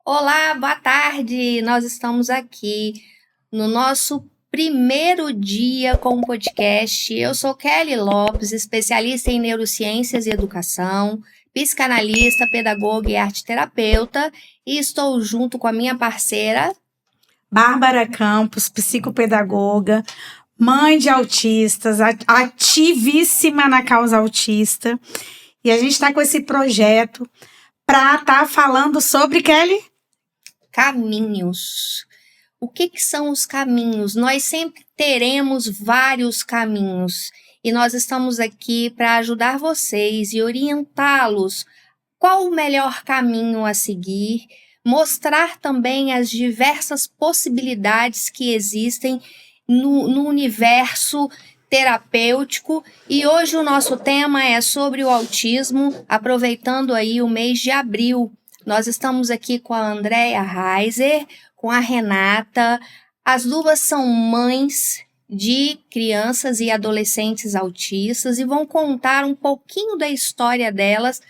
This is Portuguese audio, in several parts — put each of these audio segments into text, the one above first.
Olá, boa tarde! Nós estamos aqui no nosso primeiro dia com o podcast. Eu sou Kelly Lopes, especialista em neurociências e educação, psicanalista, pedagoga e arteterapeuta, e estou junto com a minha parceira Bárbara Campos, psicopedagoga, mãe de autistas, ativíssima na causa autista. E a gente está com esse projeto para estar falando sobre, Kelly? Caminhos. O que são os caminhos? Nós sempre teremos vários caminhos e nós estamos aqui para ajudar vocês e orientá-los qual o melhor caminho a seguir, mostrar também as diversas possibilidades que existem no universo terapêutico. E hoje o nosso tema é sobre o autismo, aproveitando aí o mês de abril. Nós estamos aqui com a Andréia Reiser, com a Renata. As duas são mães de crianças e adolescentes autistas e vão contar um pouquinho da história delas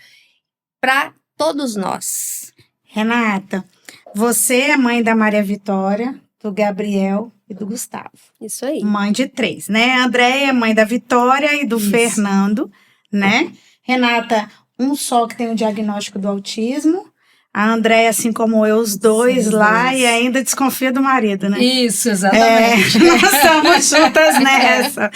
para todos nós. Renata, você é mãe da Maria Vitória, do Gabriel e do Gustavo. Isso aí. Mãe de 3, né? A Andréia é mãe da Vitória e do Fernando, né? Renata, um só que tem o diagnóstico do autismo. A Andréia, assim como eu, os dois lá, e ainda desconfia do marido, né? Isso, exatamente. Nós estamos juntas nessa.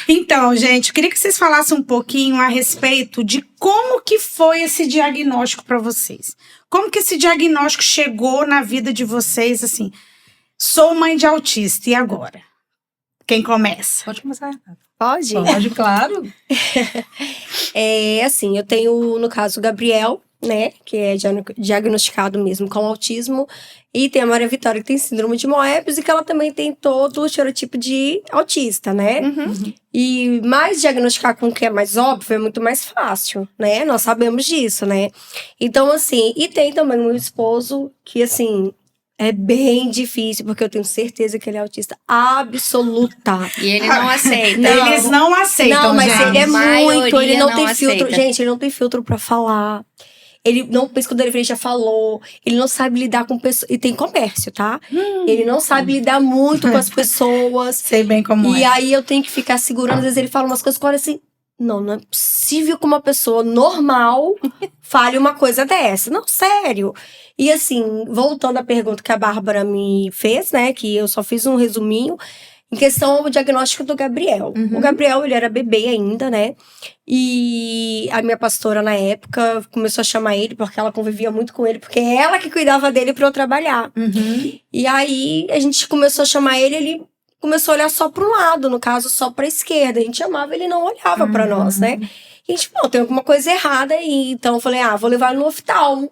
Então, gente, eu queria que vocês falassem um pouquinho a respeito de como que foi esse diagnóstico para vocês. Como que esse diagnóstico chegou na vida de vocês, assim, sou mãe de autista, e agora? Quem começa? Pode começar, Renata. Pode? Pode, claro. Assim, eu tenho, no caso, o Gabriel, né, que é diagnosticado mesmo com autismo, e tem a Maria Vitória, que tem síndrome de Moebius, e que ela também tem todo o estereotipo de autista, né? E mais diagnosticar com o que é mais óbvio é muito mais fácil, né? Nós sabemos disso, né? Então, assim, e tem também o meu esposo, que, assim, é bem difícil, porque eu tenho certeza que ele é autista absoluta. E ele não aceita. Eles não aceitam, Não, mas gente. ele é muito, ele não tem aceita. filtro. Gente, ele não tem filtro pra falar. Ele não pensa quando ele já falou. Ele não sabe lidar com pessoas. E tem comércio, tá? Ele não sabe lidar muito com as pessoas. Sei bem como E é. aí eu tenho que ficar segurando. Às vezes ele fala umas coisas que eu olho assim. Não é possível que uma pessoa normal fale uma coisa dessa. Não, sério. E assim, voltando à pergunta que a Bárbara me fez, né? Que eu só fiz um resuminho. Em questão ao diagnóstico do Gabriel. O Gabriel, ele era bebê ainda, né? E a minha pastora, na época, começou a chamar ele, porque ela convivia muito com ele, porque é ela que cuidava dele pra eu trabalhar. E aí, a gente começou a chamar ele começou a olhar só para um lado, no caso, só para a esquerda. A gente chamava, ele não olhava para nós, né? E a gente, tem alguma coisa errada aí. Então, eu falei, vou levar ele no oftalmo.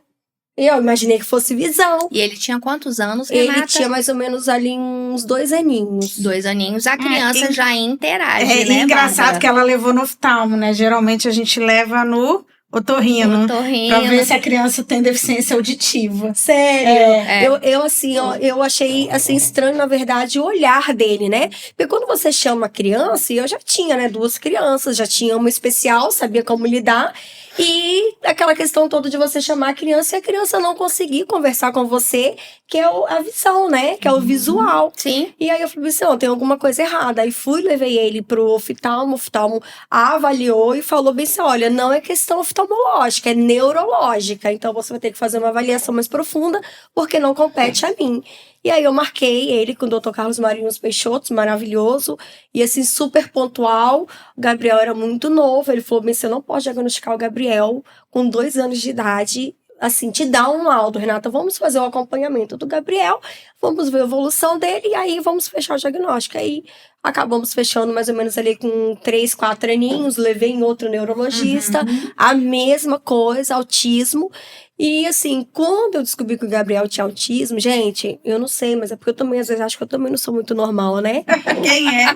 Eu imaginei que fosse visão. E ele tinha quantos anos, Renata? Ele tinha mais ou menos ali uns 2 aninhos. 2 aninhos. A criança já interage, É né, engraçado Bárbara? que ela levou no oftalmo, né? Geralmente a gente leva no otorrino. Pra ver se a criança tem deficiência auditiva. Sério? Eu assim, eu achei assim estranho, na verdade, o olhar dele, né? Porque quando você chama a criança, e eu já tinha, né, 2 crianças, já tinha uma especial, sabia como lidar. E aquela questão toda de você chamar a criança e a criança não conseguir conversar com você, que é a visão, né? Que é o visual. Sim. E aí eu falei assim, tem alguma coisa errada. Aí levei ele pro oftalmo, o oftalmo avaliou e falou bem assim, olha, não é questão oftalmológica, é neurológica. Então você vai ter que fazer uma avaliação mais profunda, porque não compete a mim. E aí eu marquei ele com o Dr. Carlos Marinhos Peixoto, maravilhoso, e assim, super pontual. O Gabriel era muito novo, ele falou, você não pode diagnosticar o Gabriel com 2 anos de idade, assim, te dá um laudo, Renata, vamos fazer o acompanhamento do Gabriel, vamos ver a evolução dele, e aí vamos fechar o diagnóstico. Aí acabamos fechando mais ou menos ali com 3, 4 aninhos, levei em outro neurologista, a mesma coisa, autismo. E assim, quando eu descobri que o Gabriel tinha autismo, gente, eu não sei, mas é porque eu também, às vezes, acho que eu também não sou muito normal, né? Quem é?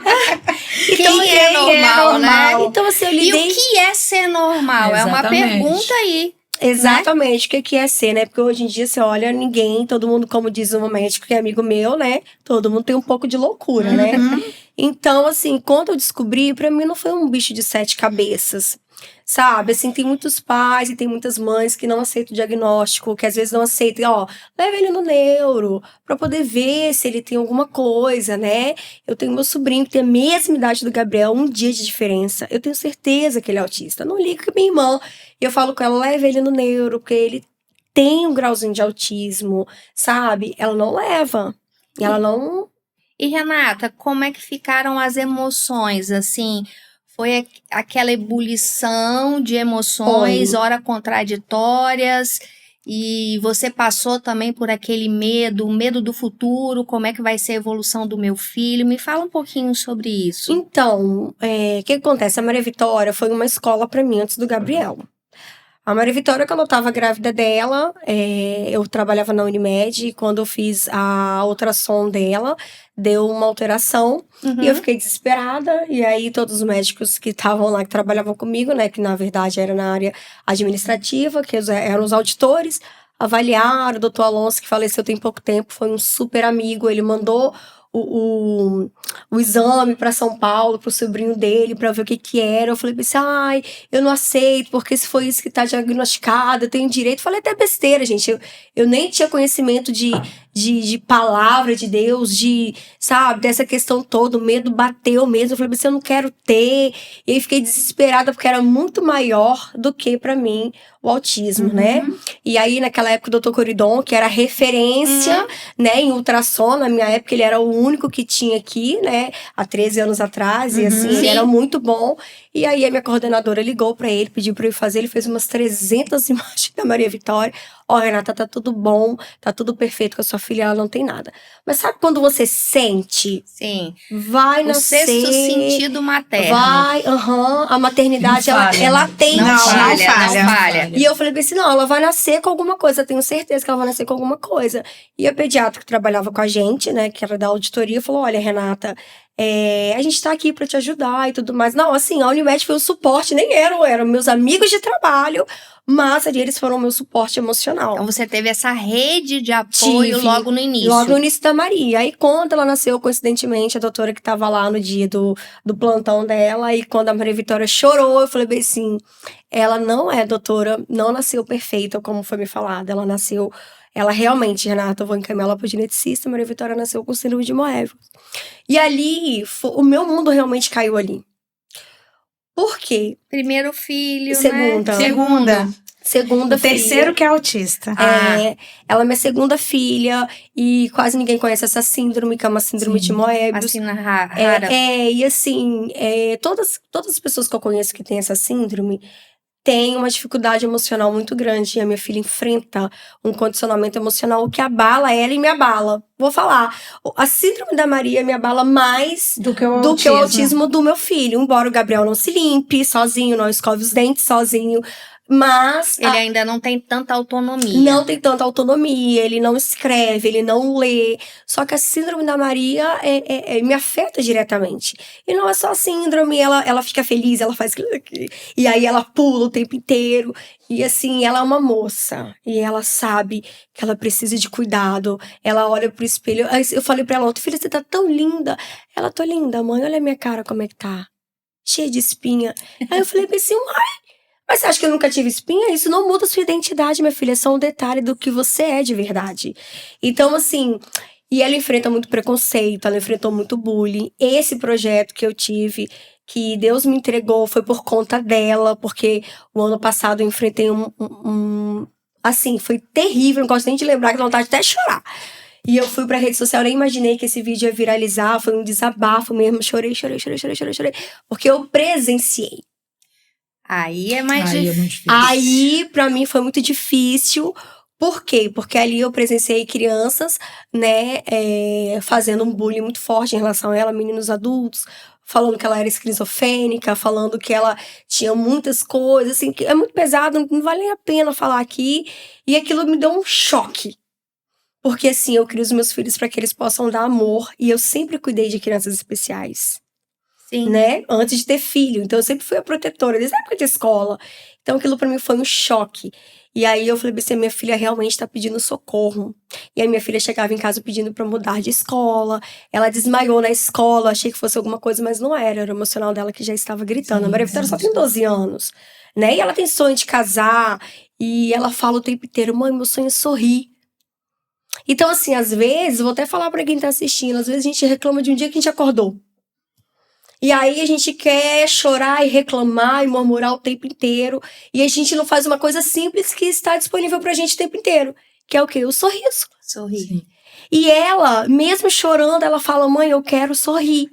Quem é normal, né? Então, assim, eu E lidei... o que é ser normal? É uma Exatamente. pergunta aí. Exatamente, o que é ser, né? Porque hoje em dia, você olha, todo mundo, como diz um médico que é amigo meu, né? Todo mundo tem um pouco de loucura, né? Então, assim, quando eu descobri, pra mim não foi um bicho de 7 cabeças. Sabe, assim, tem muitos pais e tem muitas mães que não aceitam o diagnóstico, que às vezes não aceitam, ó, leva ele no neuro, pra poder ver se ele tem alguma coisa, né? Eu tenho meu sobrinho que tem a mesma idade do Gabriel, um dia de diferença. Eu tenho certeza que ele é autista. Não liga com minha irmã. E eu falo com ela, leva ele no neuro, porque ele tem um grauzinho de autismo, sabe? Ela não leva. Ela não. E Renata, como é que ficaram as emoções, assim? Foi aquela ebulição de emoções, Foi. ora contraditórias, e você passou também por aquele medo, o medo do futuro, como é que vai ser a evolução do meu filho? Me fala um pouquinho sobre isso. Então, o que acontece? A Maria Vitória foi uma escola pra mim antes do Gabriel. A Maria Vitória, quando eu tava grávida dela, eu trabalhava na Unimed, e quando eu fiz a ultrassom dela, deu uma alteração, e eu fiquei desesperada, e aí todos os médicos que estavam lá, que trabalhavam comigo, né, que na verdade era na área administrativa, que eram os auditores, avaliaram. O doutor Alonso, que faleceu tem pouco tempo, foi um super amigo, ele mandou o exame para São Paulo, pro sobrinho dele, para ver o que que era. Eu falei assim, ai, eu não aceito, porque se foi isso que tá diagnosticado, eu tenho direito. Falei até besteira, gente. Eu nem tinha conhecimento de palavra de Deus, sabe, dessa questão toda. O medo bateu mesmo. Eu falei assim, eu não quero ter. E aí fiquei desesperada, porque era muito maior do que para mim o autismo, né? E aí, naquela época, o doutor Coridon, que era referência, né, em ultrassom, na minha época, ele era o único que tinha aqui, né, há 13 anos atrás, e assim, ele era muito bom. E aí, a minha coordenadora ligou pra ele, pediu pra eu fazer, ele fez umas 300 imagens da Maria Vitória. Ó, Renata, tá tudo bom, tá tudo perfeito com a sua filha, ela não tem nada. Mas sabe quando você sente? Sim. Vai O nascer... sexto sentido materno. Vai, a maternidade, Não falha, ela né? tem. Não falha, falha, não falha. E eu falei assim, não, ela vai nascer com alguma coisa, eu tenho certeza que ela vai nascer com alguma coisa. E a pediatra que trabalhava com a gente, né, que era da auditoria, falou, olha, Renata, a gente tá aqui pra te ajudar e tudo mais. Não, assim, a Unimed foi o suporte, nem eram meus amigos de trabalho, mas ali eles foram o meu suporte emocional. Então você teve essa rede de apoio Tive. logo no início. Logo no início da Maria. Aí, quando ela nasceu, coincidentemente, a doutora que tava lá no dia do plantão dela, e quando a Maria Vitória chorou, eu falei bem assim, ela não é, doutora, não nasceu perfeita, como foi me falado. Ela realmente, Renata, eu vou encaminhar ela pro geneticista, a Maria Vitória nasceu com síndrome de Moebius. E ali, o meu mundo realmente caiu ali. Por quê? Primeiro filho, Segunda. né? Segunda O filha. terceiro que é autista. Ela é minha segunda filha, e quase ninguém conhece essa síndrome, que é uma síndrome de Moebius. Vacina rara. E assim, todas as pessoas que eu conheço que têm essa síndrome têm uma dificuldade emocional muito grande. E a minha filha enfrenta um condicionamento emocional que abala ela e me abala. Vou falar, a síndrome da Maria me abala mais Do que o autismo do meu filho. Embora o Gabriel não se limpe sozinho, não escove os dentes sozinho, mas Ele ainda não tem tanta autonomia. não tem tanta autonomia, ele não escreve, ele não lê. Só que a síndrome da Maria me afeta diretamente. E não é só a síndrome, ela fica feliz, ela faz aquilo aqui. E aí ela pula o tempo inteiro. E assim, ela é uma moça. E ela sabe que ela precisa de cuidado. Ela olha pro espelho. Aí eu falei pra ela, filha, você tá tão linda. Ela, tô linda, mãe, olha a minha cara como é que tá. Cheia de espinha. Aí eu falei assim, mas você acha que eu nunca tive espinha? Isso não muda a sua identidade, minha filha. É só um detalhe do que você é de verdade. Então, assim, e ela enfrenta muito preconceito, ela enfrentou muito bullying. Esse projeto que eu tive, que Deus me entregou, foi por conta dela, porque o ano passado eu enfrentei assim, foi terrível, não gosto nem de lembrar, que dá vontade de até chorar. E eu fui pra rede social, nem imaginei que esse vídeo ia viralizar, foi um desabafo mesmo, chorei, porque eu presenciei. Aí é mais Aí é difícil. muito difícil. Aí, pra mim, foi muito difícil. Por quê? Porque ali eu presenciei crianças, né, fazendo um bullying muito forte em relação a ela, meninos adultos, falando que ela era esquizofrênica, falando que ela tinha muitas coisas, assim, que é muito pesado, não vale a pena falar aqui. E aquilo me deu um choque. Porque, assim, eu crio os meus filhos para que eles possam dar amor, e eu sempre cuidei de crianças especiais. Sim. né? Antes de ter filho. Então eu sempre fui a protetora, desde a época de escola. Então aquilo pra mim foi um choque. E aí eu falei assim, minha filha realmente tá pedindo socorro. E aí minha filha chegava em casa pedindo pra mudar de escola. Ela desmaiou na escola, achei que fosse alguma coisa, mas não era. Era o emocional dela que já estava gritando. Sim, A Maria Vitória sim. só tem 12 anos, né? E ela tem sonho de casar. E ela fala o tempo inteiro, mãe, meu sonho é sorrir. Então assim, às vezes, vou até falar pra quem tá assistindo, às vezes a gente reclama de um dia que a gente acordou. E aí a gente quer chorar e reclamar e murmurar o tempo inteiro. E a gente não faz uma coisa simples que está disponível pra gente o tempo inteiro. Que é o quê? O sorriso. Sorrir. Sim. E ela, mesmo chorando, ela fala, mãe, eu quero sorrir.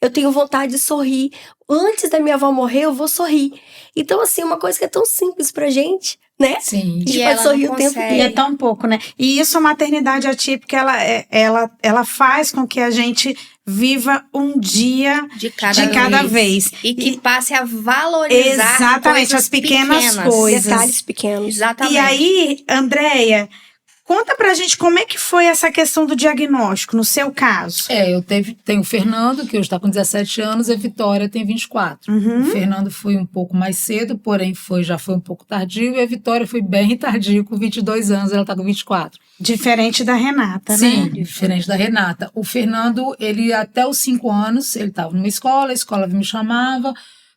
Eu tenho vontade de sorrir. Antes da minha avó morrer, eu vou sorrir. Então, assim, uma coisa que é tão simples pra gente, né? Sim. A gente E pode ela sorrir não o tempo consegue. E é inteiro. tão pouco, né? E isso a maternidade atípica, ela faz com que a gente viva um dia De de cada vez. E que passe a valorizar Exatamente, coisas as pequenas coisas. Detalhes pequenos. Exatamente. E aí, Andréia, conta pra gente como é que foi essa questão do diagnóstico, no seu caso. Eu tenho o Fernando, que hoje está com 17 anos, e a Vitória tem 24. Uhum. O Fernando foi um pouco mais cedo, porém já foi um pouco tardio, e a Vitória foi bem tardio, com 22 anos, ela está com 24. Diferente da Renata, Sim, né? diferente da Renata. O Fernando, ele até os 5 anos, ele estava numa escola, a escola me chamava,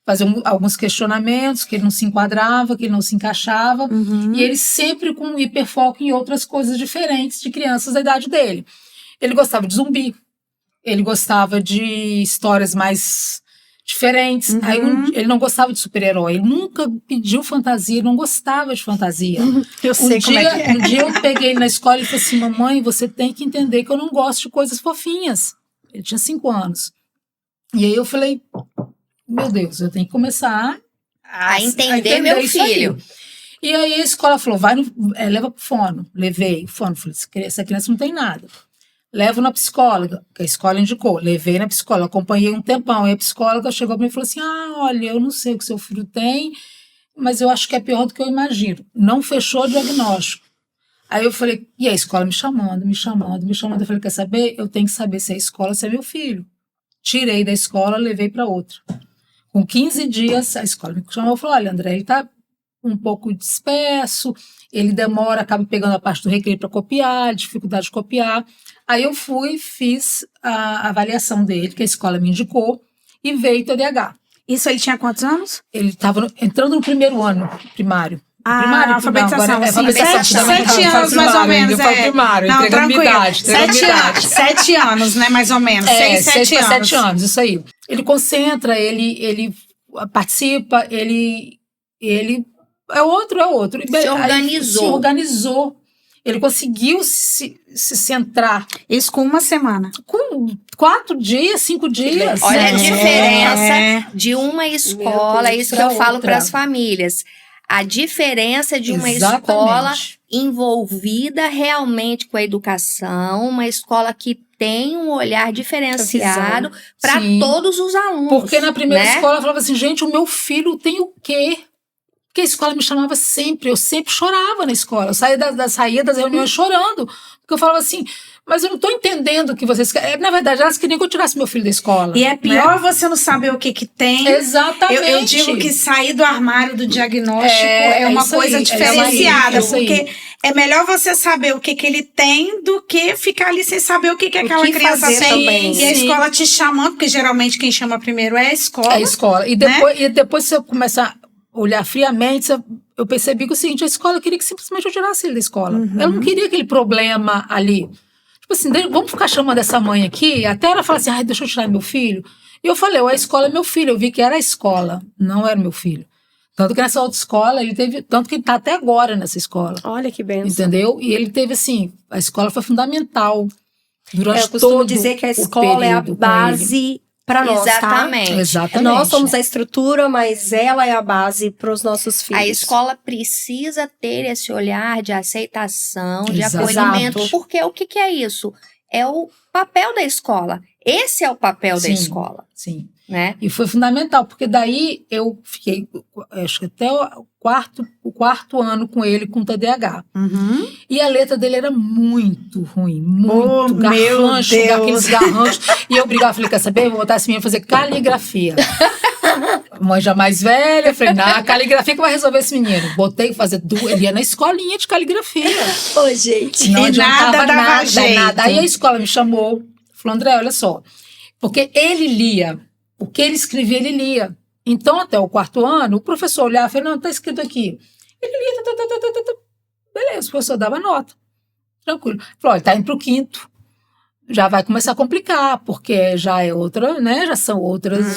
fazia alguns questionamentos, que ele não se enquadrava, que ele não se encaixava, Uhum. e ele sempre com um hiperfoco em outras coisas diferentes de crianças da idade dele. Ele gostava de zumbi, ele gostava de histórias mais diferentes. Uhum. Aí ele não gostava de super-herói, ele nunca pediu fantasia, ele não gostava de fantasia. Eu sei como é que é. Um dia eu peguei ele na escola e falei assim, mamãe, você tem que entender que eu não gosto de coisas fofinhas. Ele tinha 5 anos. E aí eu falei, meu Deus, eu tenho que começar A entender meu isso aí. filho. E aí a escola falou, leva pro fono. Levei o fono, falei, essa criança não tem nada. Levo na psicóloga, que a escola indicou. Levei na psicóloga, acompanhei um tempão. E a psicóloga chegou para mim e falou assim, olha, eu não sei o que seu filho tem, mas eu acho que é pior do que eu imagino. Não fechou o diagnóstico. Aí eu falei, e a escola me chamando. Eu falei, quer saber? Eu tenho que saber se é a escola, se é meu filho. Tirei da escola, levei para outra. Com 15 dias, a escola me chamou e falou, olha, André, ele está um pouco disperso, ele demora, acaba pegando a parte do recreio para copiar, dificuldade de copiar. Aí eu fiz a avaliação dele, que a escola me indicou, e veio TDAH. Isso ele tinha quantos anos? Ele estava entrando no primeiro ano primário. Primário, alfabetização. não, agora é Sim, alfabetização. 7 anos, mais ou menos. Eu falo primário, Não, entregando tranquilo. idade. 7 anos, né, mais ou menos. 6, 7 anos. 7 anos, isso aí. Ele concentra, ele participa, ele é outro. Se organizou. Se organizou. Ele conseguiu se centrar. Isso com uma semana. Com 4 dias, 5 dias. Olha a É. diferença de uma escola, é Deus, isso que pra eu falo outra. para as famílias. A diferença de uma Exatamente. escola envolvida realmente com a educação, uma escola que tem um olhar diferenciado para Sim. todos os alunos. Porque na primeira né? escola eu falava assim, gente, o meu filho tem o quê? Porque a escola me chamava sempre, eu sempre chorava na escola. Eu saía das reuniões chorando. Porque eu falava assim, mas eu não estou entendendo o que vocês querem. Na verdade, elas queriam que eu tirasse meu filho da escola. E é pior você não saber o que tem. Exatamente. Eu digo que sair do armário do diagnóstico é uma isso coisa aí, diferenciada, isso aí. porque é melhor você saber o que ele tem do que ficar ali sem saber o que aquela que criança fazer tem. também. E a Sim. escola te chamando, porque geralmente quem chama primeiro é a escola. É a escola. E depois se eu começar a olhar friamente, eu percebi que o seguinte, a escola queria que simplesmente eu tirasse ele da escola. Ela não queria aquele problema ali. Tipo assim, vamos ficar chamando essa mãe aqui, até ela falar assim, deixa eu tirar meu filho. E eu falei, a escola é meu filho. Eu vi que era a escola, não era meu filho. Tanto que nessa outra escola, tanto que ele está até agora nessa escola. Olha que benção. Entendeu? E ele teve assim, a escola foi fundamental durante Eu costumo todo dizer que a o escola é a período com ele. base para nós, tá? Exatamente. Exatamente. Nós somos a estrutura, mas ela é a base para os nossos filhos. A escola precisa ter esse olhar de aceitação, de Exato. acolhimento. Porque o que é isso? É o papel da escola. Esse é o papel da Sim. escola. Sim. né? E foi fundamental, porque daí eu fiquei, acho que até o quarto ano com ele, com TDAH. Uhum. E a letra dele era muito ruim, muito meu garrancho, Deus. aqueles garranchos. E eu brigava, falei, quer saber? Eu vou botar esse menino a fazer caligrafia. Mãe já mais velha, eu falei, a caligrafia que vai resolver esse menino. Botei fazer ele ia na escolinha de caligrafia. Ô, gente. Não E adiantava nada dava jeito. nada. Aí a escola me chamou, falou, André, olha só, porque ele lia, o que ele escrevia, ele lia. Então, até o quarto ano, o professor olhava e falou, não, tá escrito aqui. Ele lia, beleza, o professor dava nota. Tranquilo. Falou, olha, tá indo pro quinto. Já vai começar a complicar, porque já é outra, né? Já são outros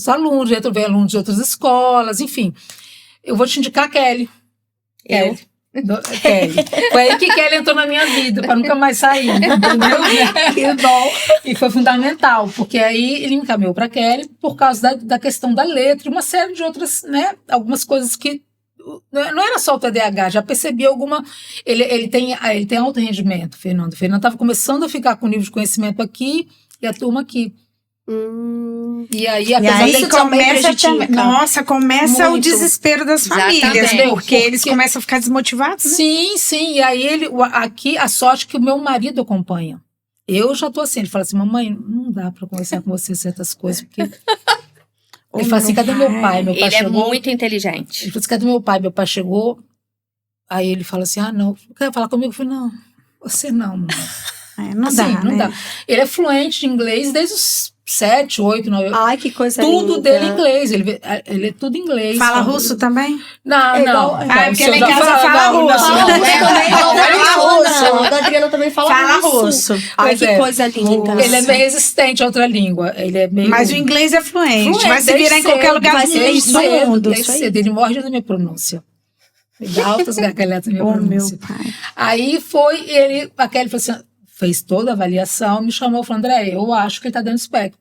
alunos, já vem alunos de outras escolas, enfim. Eu vou te indicar a Kelly. Eu? Kelly. Foi aí que Kelly entrou na minha vida, para nunca mais sair. Entendeu? Que bom. E foi fundamental, porque aí ele me encaminhou para Kelly por causa da questão da letra e uma série de outras, né? Algumas coisas que não era só o TDAH, já percebi alguma. Ele tem alto rendimento, Fernando. O Fernando estava começando a ficar com nível de conhecimento aqui e a turma aqui. E aí, apesar E aí começa o desespero das famílias, Exatamente. porque eles começam a ficar desmotivados, né? Sim. E aí aqui a sorte que o meu marido acompanha. Eu já tô assim, ele fala assim, mamãe, não dá para conversar com você certas coisas, porque ele fala assim, cadê meu pai? Meu pai Ele chegou. é muito inteligente. Ele falou assim, cadê meu pai? Meu pai chegou. Aí ele fala assim, não, quer falar comigo? Eu falei, não, você não, mamãe. Não Assim, dá, não né? dá. Ele é fluente em inglês desde os 7, 8, 9. Ai, que coisa Tudo linda. dele em inglês. Ele é tudo em inglês. Fala russo também? Não, É igual- não. Ah, porque Se eu lá em já casa falar, fala não, russo. não. Também não Fala russo. não. A Adriana também fala Fala russo. russo. Ai, Pois que é. coisa linda. Ele é meio resistente a outra língua. Ele é meio... Mas o inglês é fluente. Vai se desde virar em qualquer cedo, lugar vai do ser desde do cedo, mundo. Desde cedo. Ele morre da minha pronúncia. Ele dá altas gargalhadas na minha Oh, meu pronúncia. pai. Aí foi ele, a Kelly falou assim, fez toda a avaliação, me chamou e falou, André, eu acho que ele tá dentro do espectro.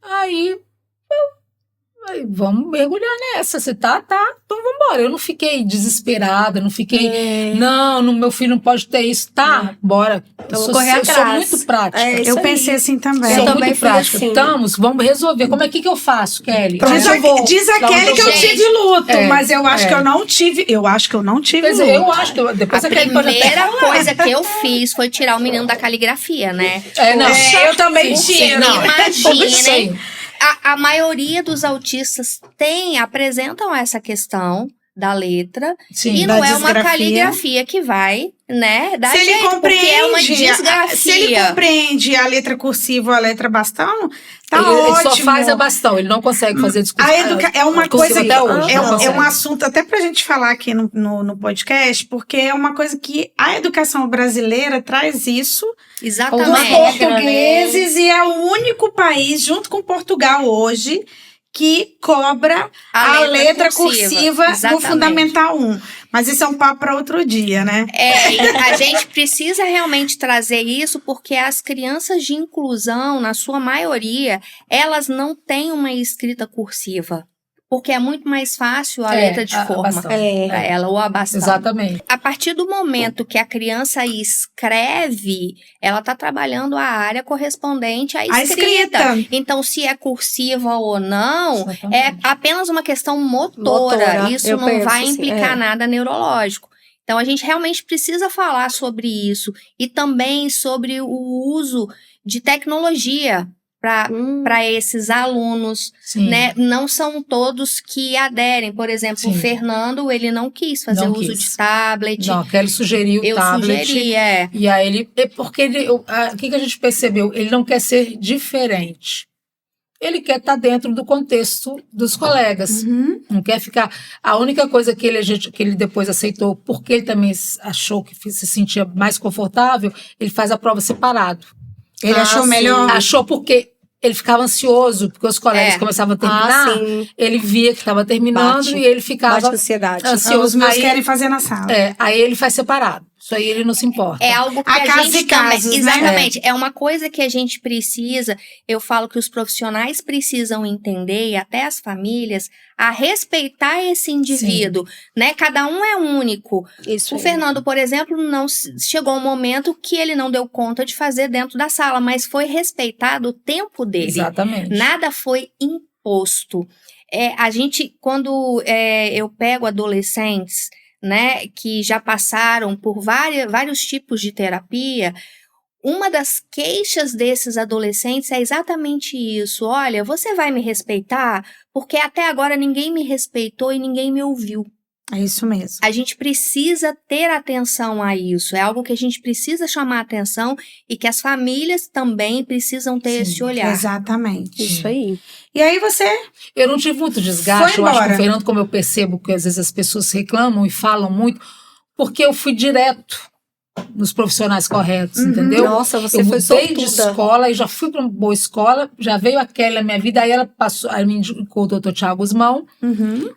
Aí, vamos mergulhar nessa. Você tá, então vamos embora. Eu não fiquei desesperada, não fiquei, não, meu filho não pode ter isso. Tá, bora. Eu Vamos sou, correr eu sou atrás. muito prática. É isso Eu aí. pensei assim também. Eu Sou também muito fui prática. assim. Estamos, vamos resolver. Como é que eu faço, Kelly? Pra Diz, onde eu vou? diz a Pra Kelly onde que eu eu vou? tive luto, É, mas eu acho é. que eu não tive. Eu acho que eu não tive Quer dizer, luto. eu acho que depois A a Kelly pode até primeira falar. coisa que eu fiz foi tirar o menino da caligrafia, né? Não. Eu também Sim, tiro. não. Imaginem, Sim. a maioria dos autistas apresentam essa questão da letra, Sim. e da não é uma disgrafia. caligrafia que vai, né, dar Se ele jeito, porque é uma compreende, disgrafia. se ele compreende a letra cursiva ou a letra bastão, tá ele ótimo. só faz a bastão, ele não consegue fazer discussão. É uma cursiva coisa que até hoje, não é consegue. um assunto até pra gente falar aqui no podcast, porque é uma coisa que a educação brasileira traz isso dos Exatamente. portugueses e é o único país, junto com Portugal hoje, que cobra a letra cursiva no Exatamente. Fundamental 1. Mas isso é um papo para outro dia, né? E a gente precisa realmente trazer isso porque as crianças de inclusão, na sua maioria, elas não têm uma escrita cursiva. Porque é muito mais fácil a letra de forma bastão. para ela, ou a bastão. Exatamente. A partir do momento que a criança escreve, ela está trabalhando a área correspondente à A escrita. Então, se é cursiva ou não, Exatamente. é apenas uma questão motora. Motora, Isso eu não penso vai assim, implicar é. nada neurológico. Então, a gente realmente precisa falar sobre isso. E também sobre o uso de tecnologia para esses alunos, Sim. né? Não são todos que aderem. Por exemplo, Sim. o Fernando, ele não quis fazer Não uso quis. de tablet. Não, a Kelly sugeriu o Eu tablet. sugeri, E aí ele. Porque o que a gente percebeu? Ele não quer ser diferente. Ele quer estar dentro do contexto dos colegas. Uhum. Não quer ficar. A única coisa que ele depois aceitou, porque ele também achou que se sentia mais confortável, ele faz a prova separado. Ele achou sim. melhor. Achou porque ele ficava ansioso, porque os colegas começavam a terminar. sim. Ele via que estava terminando Bate. e ele ficava Bate ansiedade. ansioso. Os meus Aí- querem fazer na sala. aí ele faz separado. Isso aí ele não se importa. É algo que Há a casos gente e casos, também, né? exatamente, é uma coisa que a gente precisa, eu falo que os profissionais precisam entender, e até as famílias, a respeitar esse indivíduo, né? Cada um é único. Isso O aí. Fernando, por exemplo, não chegou um momento que ele não deu conta de fazer dentro da sala, mas foi respeitado o tempo dele. Exatamente. Nada foi imposto. A gente, quando eu pego adolescentes, né, que já passaram por vários tipos de terapia, uma das queixas desses adolescentes é exatamente isso. Olha, você vai me respeitar? Porque até agora ninguém me respeitou e ninguém me ouviu. É isso mesmo. A gente precisa ter atenção a isso. É algo que a gente precisa chamar atenção e que as famílias também precisam ter esse olhar. Exatamente. Isso aí. E aí você Eu não tive muito desgaste. Foi Eu acho que embora. o Fernando, como eu percebo que às vezes as pessoas reclamam e falam muito, porque eu fui direto nos profissionais corretos, entendeu? Nossa, você Eu foi mudei de sortuda. escola e já fui para uma boa escola, já veio a Kelly na minha vida, aí ela passou, aí me indicou o doutor Tiago Guzmão,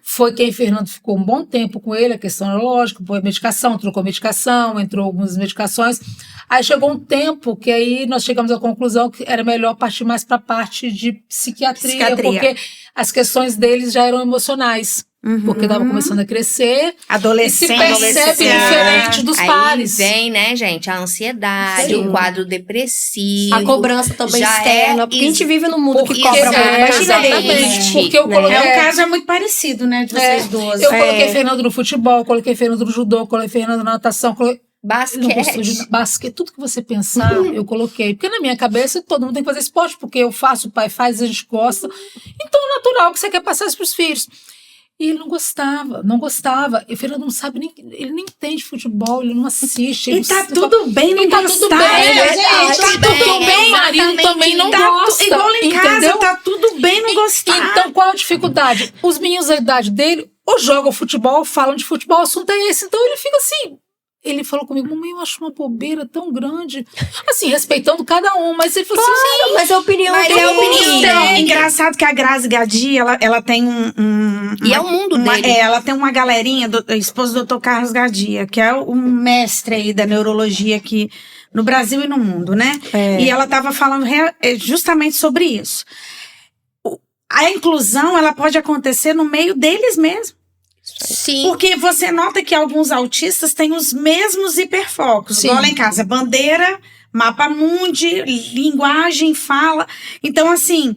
foi quem Fernando ficou um bom tempo com ele, a questão neurológica, foi medicação, trocou medicação, entrou algumas medicações, aí chegou um tempo que aí nós chegamos à conclusão que era melhor partir mais para a parte de psiquiatria, porque as questões deles já eram emocionais. Porque estava começando a crescer. E se adolescente, percebe diferente dos Aí pares. vem, né, gente, a ansiedade, Sim. o quadro depressivo. A cobrança também já externa, é porque a gente vive num mundo que porque cobra muito. Imagina exatamente. deles. Porque eu né? coloquei, É um caso muito parecido, né, de vocês duas. eu coloquei Fernando no futebol, coloquei Fernando no judô, coloquei Fernando na natação, ele não gostou de Basquete. basquete, tudo que você pensar, eu coloquei. Porque na minha cabeça, todo mundo tem que fazer esporte, porque eu faço, o pai faz, a gente gosta. Então é natural que você quer passar isso pros filhos. E ele não gostava. E o Fernando não sabe nem, ele nem entende futebol, ele não assiste. E tá tudo bem, não E tá gostar. tudo bem, gente, gente, tá porque tudo o meu bem. marido também não Tá gosta. igual lá em casa, entendeu? tá tudo bem não gostar. Então, qual a dificuldade? Os meninos da idade dele ou jogam futebol, falam de futebol, o assunto é esse. Então ele fica assim. Ele falou comigo, mamãe, eu acho uma bobeira tão grande. Assim, respeitando cada um. Mas ele falou assim, Mas a opinião Mas tem é a opinião Então, dele. engraçado que a Grazi Gadia, ela tem E é o mundo dele. ela tem uma galerinha, esposa do Dr. Carlos Gadia, que é o mestre aí da neurologia aqui no Brasil e no mundo, né? E ela estava falando justamente sobre isso. A inclusão, ela pode acontecer no meio deles mesmo. Sim. Porque você nota que alguns autistas têm os mesmos hiperfocos. Sim. Igual lá em casa, bandeira, mapa mundi, linguagem, fala. Então, assim,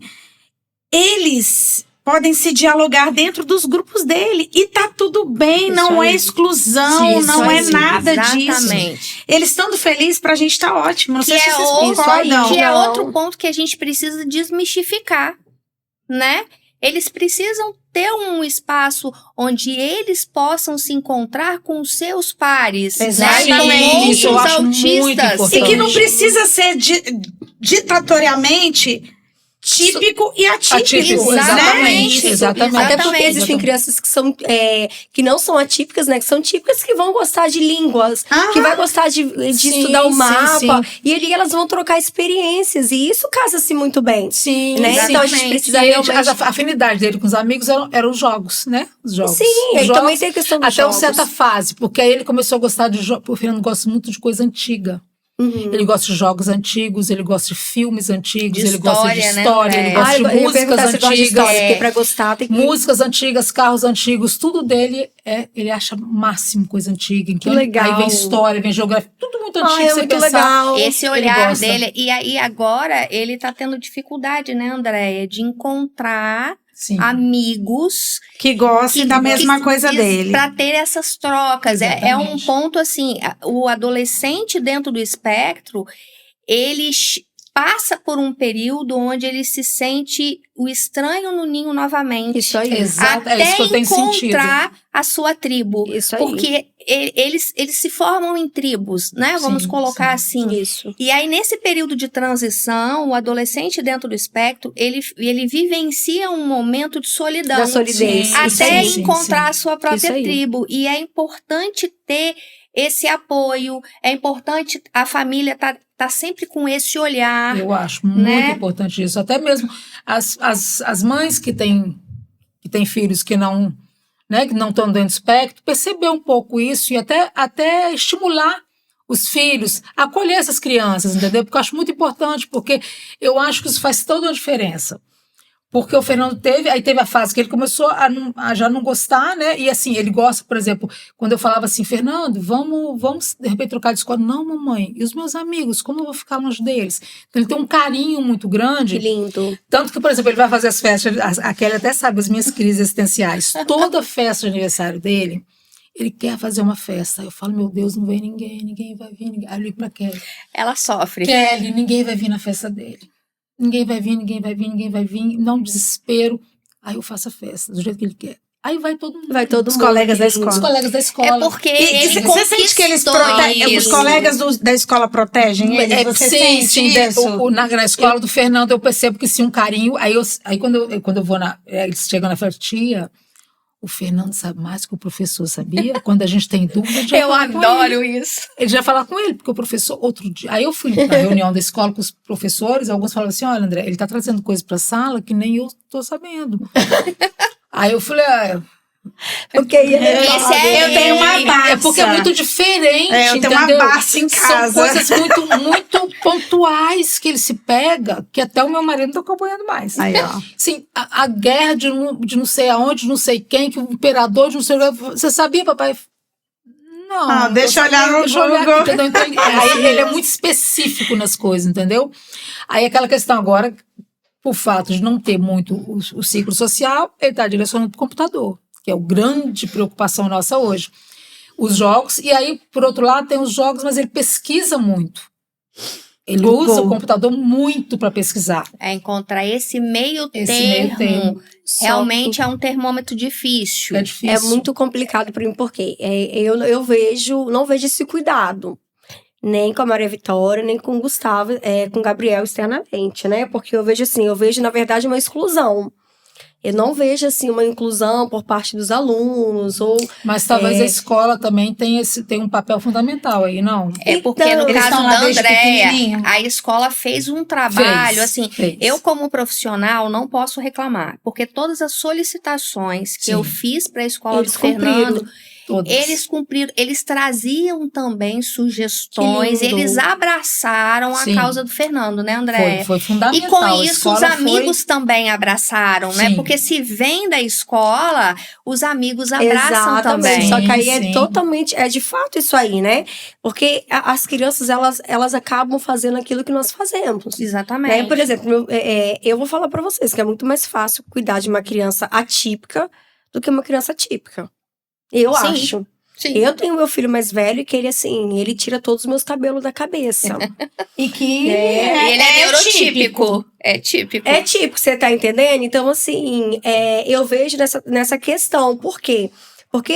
eles podem se dialogar dentro dos grupos dele. E tá tudo bem, Isso não é aí. exclusão, Sim, não isso é aí. nada disso. Exatamente. Eles estando felizes, pra gente tá ótimo. Não Que sei se é vocês outro, concordam. que é Não. outro ponto que a gente precisa desmistificar, né? Eles precisam ter um espaço onde eles possam se encontrar com os seus pares, Exatamente. né? Com Isso eu outros acho muito autistas. importante. E que não precisa ser ditatoriamente típico e atípico. Atípico, né? exatamente. Isso. Exatamente. Até porque Exatamente. existem crianças que são que não são atípicas, né? Que são típicas que vão gostar de línguas, Aham. que vai gostar de Sim, estudar o sim, mapa. sim. E ali elas vão trocar experiências. E isso casa-se muito bem. Sim, Né? sim. Então a gente precisa E realmente. a afinidade dele com os amigos eram os jogos, né? Os jogos. Sim, Os aí jogos, também tem a questão dos até uma jogos. certa fase, porque aí ele começou a gostar de jogos. O Fernando gosta muito de coisa antiga. Uhum. Ele gosta de jogos antigos, ele gosta de filmes antigos, De ele gosta de história, né, história, ele Andréia? gosta de eu ia músicas perguntar se gosta de história, antigas. porque pra gostar tem que. Músicas antigas, carros antigos, tudo dele ele acha o máximo coisa antiga. Então, Que legal. Aí vem história, vem geografia, tudo muito antigo. Ah, é você muito pensar. legal. Esse Ele olhar gosta. dele. E aí agora ele tá tendo dificuldade, né, Andréia? De encontrar Sim. amigos Que gostem da mesma coisa dele. para ter essas trocas. É um Exatamente. ponto assim, o adolescente dentro do espectro, ele passa por um período onde ele se sente o estranho no ninho novamente. Isso aí. Exato, é Até isso que eu tenho sentido. encontrar a sua tribo. Isso aí. Porque eles se formam em tribos, né? Vamos Sim, colocar sim. assim. Isso. E aí, nesse período de transição, o adolescente dentro do espectro, ele vivencia um momento de solidão. Da solidez. Sim, Isso Até aí. encontrar a sua Isso própria aí. tribo. E é importante ter esse apoio, é importante a família tá sempre com esse olhar. Eu acho muito né? importante isso. Até mesmo as mães que têm filhos que não estão dentro do espectro, perceber um pouco isso e até estimular os filhos, acolher essas crianças, entendeu? Porque eu acho muito importante, porque eu acho que isso faz toda a diferença. Porque o Fernando teve a fase que ele começou a já não gostar, né? E assim, ele gosta, por exemplo, quando eu falava assim, Fernando, vamos de repente trocar de escola. Não, mamãe, e os meus amigos, como eu vou ficar longe deles? Então ele tem um carinho muito grande. Que lindo. Tanto que, por exemplo, ele vai fazer as festas, a Kelly até sabe as minhas crises existenciais. Toda festa de aniversário dele, ele quer fazer uma festa. Eu falo, meu Deus, não vem ninguém vai vir. Aí eu ligo pra Kelly. Ela sofre. Kelly, ninguém vai vir na festa dele. Ninguém vai vir. Dá um desespero. Aí eu faço a festa, do jeito que ele quer. Aí vai todo mundo. Vai todo Os mundo. colegas da escola. Os colegas da escola. É porque ele Você sente que eles protegem, os colegas da escola protegem eles? Você sente isso? Na escola do Fernando, eu percebo que sim, um carinho. Aí quando eu vou eles chegam na festa, tia, o Fernando sabe mais que o professor, sabia? Quando a gente tem dúvida, já Eu fala com adoro ele. isso. Ele já fala com ele, porque o professor, outro dia. Aí eu fui na reunião da escola com os professores, alguns falavam assim: olha, André, ele tá trazendo coisa pra sala que nem eu tô sabendo. Aí eu falei, Porque eu tenho uma Barça. é porque é muito diferente, eu tenho entendeu? uma Barça em casa. São coisas muito pontuais que ele se pega, que até o meu marido não tá acompanhando mais. Aí, ó. Sim, a guerra de não sei aonde, de não sei quem, que o imperador de não sei o que. Você sabia, papai? Não. Deixa eu olhar no Deixa eu olhar Google. aqui, entendeu? Então, aí ele é muito específico nas coisas, entendeu? Aí aquela questão agora, por fato de não ter muito o ciclo social, ele está direcionando para o computador, que é a grande preocupação nossa hoje. Os jogos, e aí, por outro lado, tem os jogos, mas ele pesquisa muito. Ele usa o computador muito para pesquisar. É encontrar esse meio Esse termo. meio termo. Realmente é um termômetro difícil. É difícil. É muito complicado para mim, porque eu não vejo esse cuidado. Nem com a Maria Vitória, nem com o Gustavo, com o Gabriel externamente, né? Porque eu vejo, na verdade, uma exclusão. Eu não vejo, assim, uma inclusão por parte dos alunos, ou... Mas talvez a escola também tem um papel fundamental aí, não? É porque Então, no eles caso estão lá da desde Andréia, pequenininho. a escola fez um trabalho, Fez. eu como profissional não posso reclamar, porque todas as solicitações que eu fiz para a escola Eles do Fernando, Todas. eles cumpriram, eles traziam também sugestões, Que lindo. eles abraçaram a Sim. causa do Fernando, né, Andréia? Foi fundamental. E com A isso os escola amigos também abraçaram, né? Sim. Porque se vem da escola, os amigos abraçam Exatamente. também. Só que aí Sim. é totalmente, de fato isso aí, né? Porque as crianças, elas acabam fazendo aquilo que nós fazemos. Exatamente. Né? Por exemplo, eu vou falar pra vocês que é muito mais fácil cuidar de uma criança atípica do que uma criança típica. Eu Sim. acho. Sim. Eu tenho meu filho mais velho que ele, assim, ele tira todos os meus cabelos da cabeça. E que Ele é neurotípico. É típico. É típico, você tá entendendo? Então, assim, eu vejo nessa questão. Por quê? Porque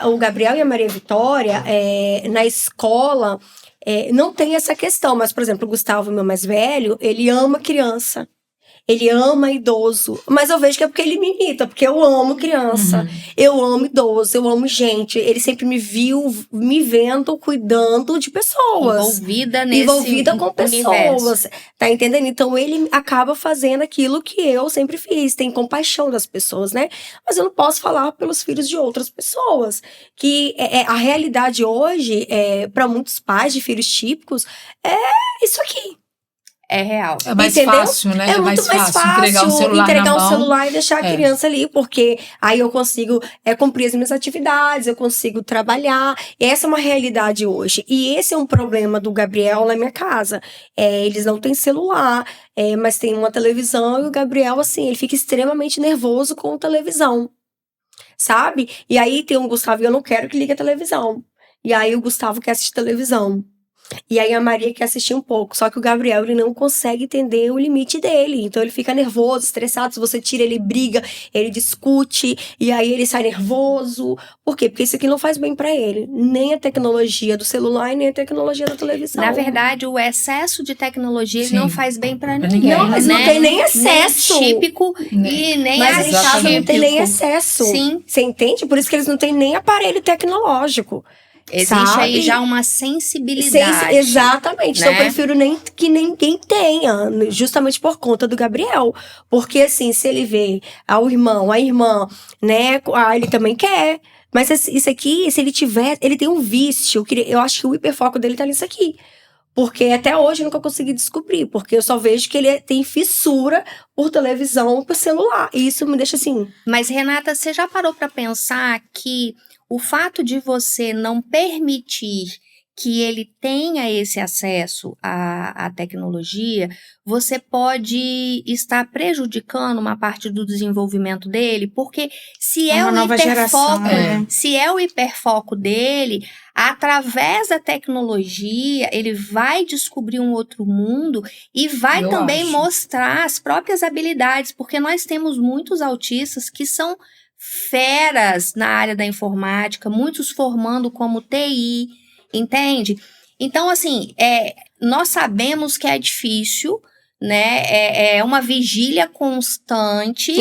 o Gabriel e a Maria Vitória, na escola, não tem essa questão. Mas, por exemplo, o Gustavo, meu mais velho, ele ama criança. Ele ama idoso. Mas eu vejo que é porque ele me imita, porque eu amo criança. Eu amo idoso, eu amo gente. Ele sempre me viu, me vendo, cuidando de pessoas. Envolvida com universo. pessoas. Tá entendendo? Então ele acaba fazendo aquilo que eu sempre fiz. Tem compaixão das pessoas, né? Mas eu não posso falar pelos filhos de outras pessoas. Que a realidade hoje, para muitos pais de filhos típicos, é isso aqui. É real. É mais Entendeu? fácil, né? É muito mais fácil entregar o celular entregar na um mão. celular e deixar a criança ali, porque aí eu consigo cumprir as minhas atividades, eu consigo trabalhar. Essa é uma realidade hoje. E esse é um problema do Gabriel na minha casa. Eles não têm celular, mas tem uma televisão e o Gabriel, assim, ele fica extremamente nervoso com a televisão. Sabe? E aí tem um Gustavo e eu não quero que ligue a televisão. E aí o Gustavo quer assistir televisão. E aí a Maria quer assistir um pouco. Só que o Gabriel, ele não consegue entender o limite dele. Então ele fica nervoso, estressado. Se você tira, ele briga, ele discute. E aí ele sai nervoso. Por quê? Porque isso aqui não faz bem pra ele. Nem a tecnologia do celular e nem a tecnologia da televisão. Na verdade, o excesso de tecnologia Sim. não faz bem pra Pra ninguém. ninguém. Não, mas né? não tem nem excesso. Nem típico e nem Mas em casa não tem nem atípico. excesso. Sim. Você entende? Por isso que eles não têm nem aparelho tecnológico. Existe aí sabe? já uma sensibilidade. Exatamente. né? Então, eu prefiro nem que ninguém tenha, justamente por conta do Gabriel. Porque, assim, se ele vê o irmão, a irmã, né, ele também quer. Mas isso aqui, se ele tiver, ele tem um vício. Eu acho que o hiperfoco dele tá nisso aqui. Porque até hoje eu nunca consegui descobrir. Porque eu só vejo que ele tem fissura por televisão, por celular. E isso me deixa assim... Mas, Renata, você já parou para pensar que o fato de você não permitir que ele tenha esse acesso à tecnologia, você pode estar prejudicando uma parte do desenvolvimento dele, porque se é uma o nova hiperfoco, geração, se é o hiperfoco dele, através da tecnologia, ele vai descobrir um outro mundo e vai também mostrar as próprias habilidades, porque nós temos muitos autistas que são feras na área da informática, muitos formando como TI, entende? Então, assim, nós sabemos que é difícil, né? É uma vigília constante,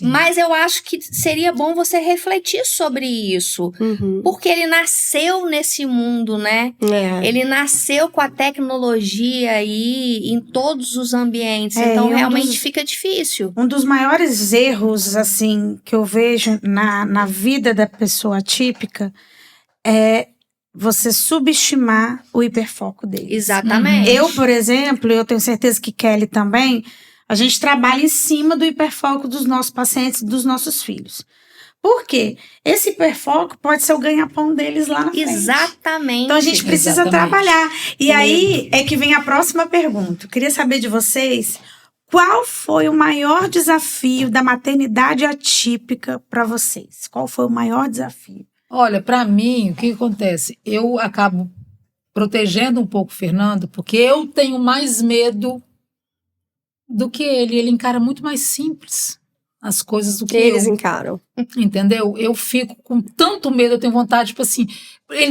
mas eu acho que seria bom você refletir sobre isso, porque ele nasceu nesse mundo, né? Ele nasceu com a tecnologia aí em todos os ambientes, então realmente fica difícil. Um dos maiores erros, assim, que eu vejo na vida da pessoa atípica é você subestimar o hiperfoco dele. Exatamente. Eu, por exemplo, eu tenho certeza que Kelly também, a gente trabalha em cima do hiperfoco dos nossos pacientes, dos nossos filhos. Por quê? Esse hiperfoco pode ser o ganha-pão deles lá na frente. Exatamente. Então a gente precisa trabalhar. E aí é que vem a próxima pergunta. Eu queria saber de vocês, qual foi o maior desafio da maternidade atípica para vocês? Qual foi o maior desafio? Olha, para mim, o que acontece? Eu acabo protegendo um pouco o Fernando, porque eu tenho mais medo do que ele. Ele encara muito mais simples as coisas do que eles eu. encaram. Entendeu? Eu fico com tanto medo, eu tenho vontade, tipo assim... Ele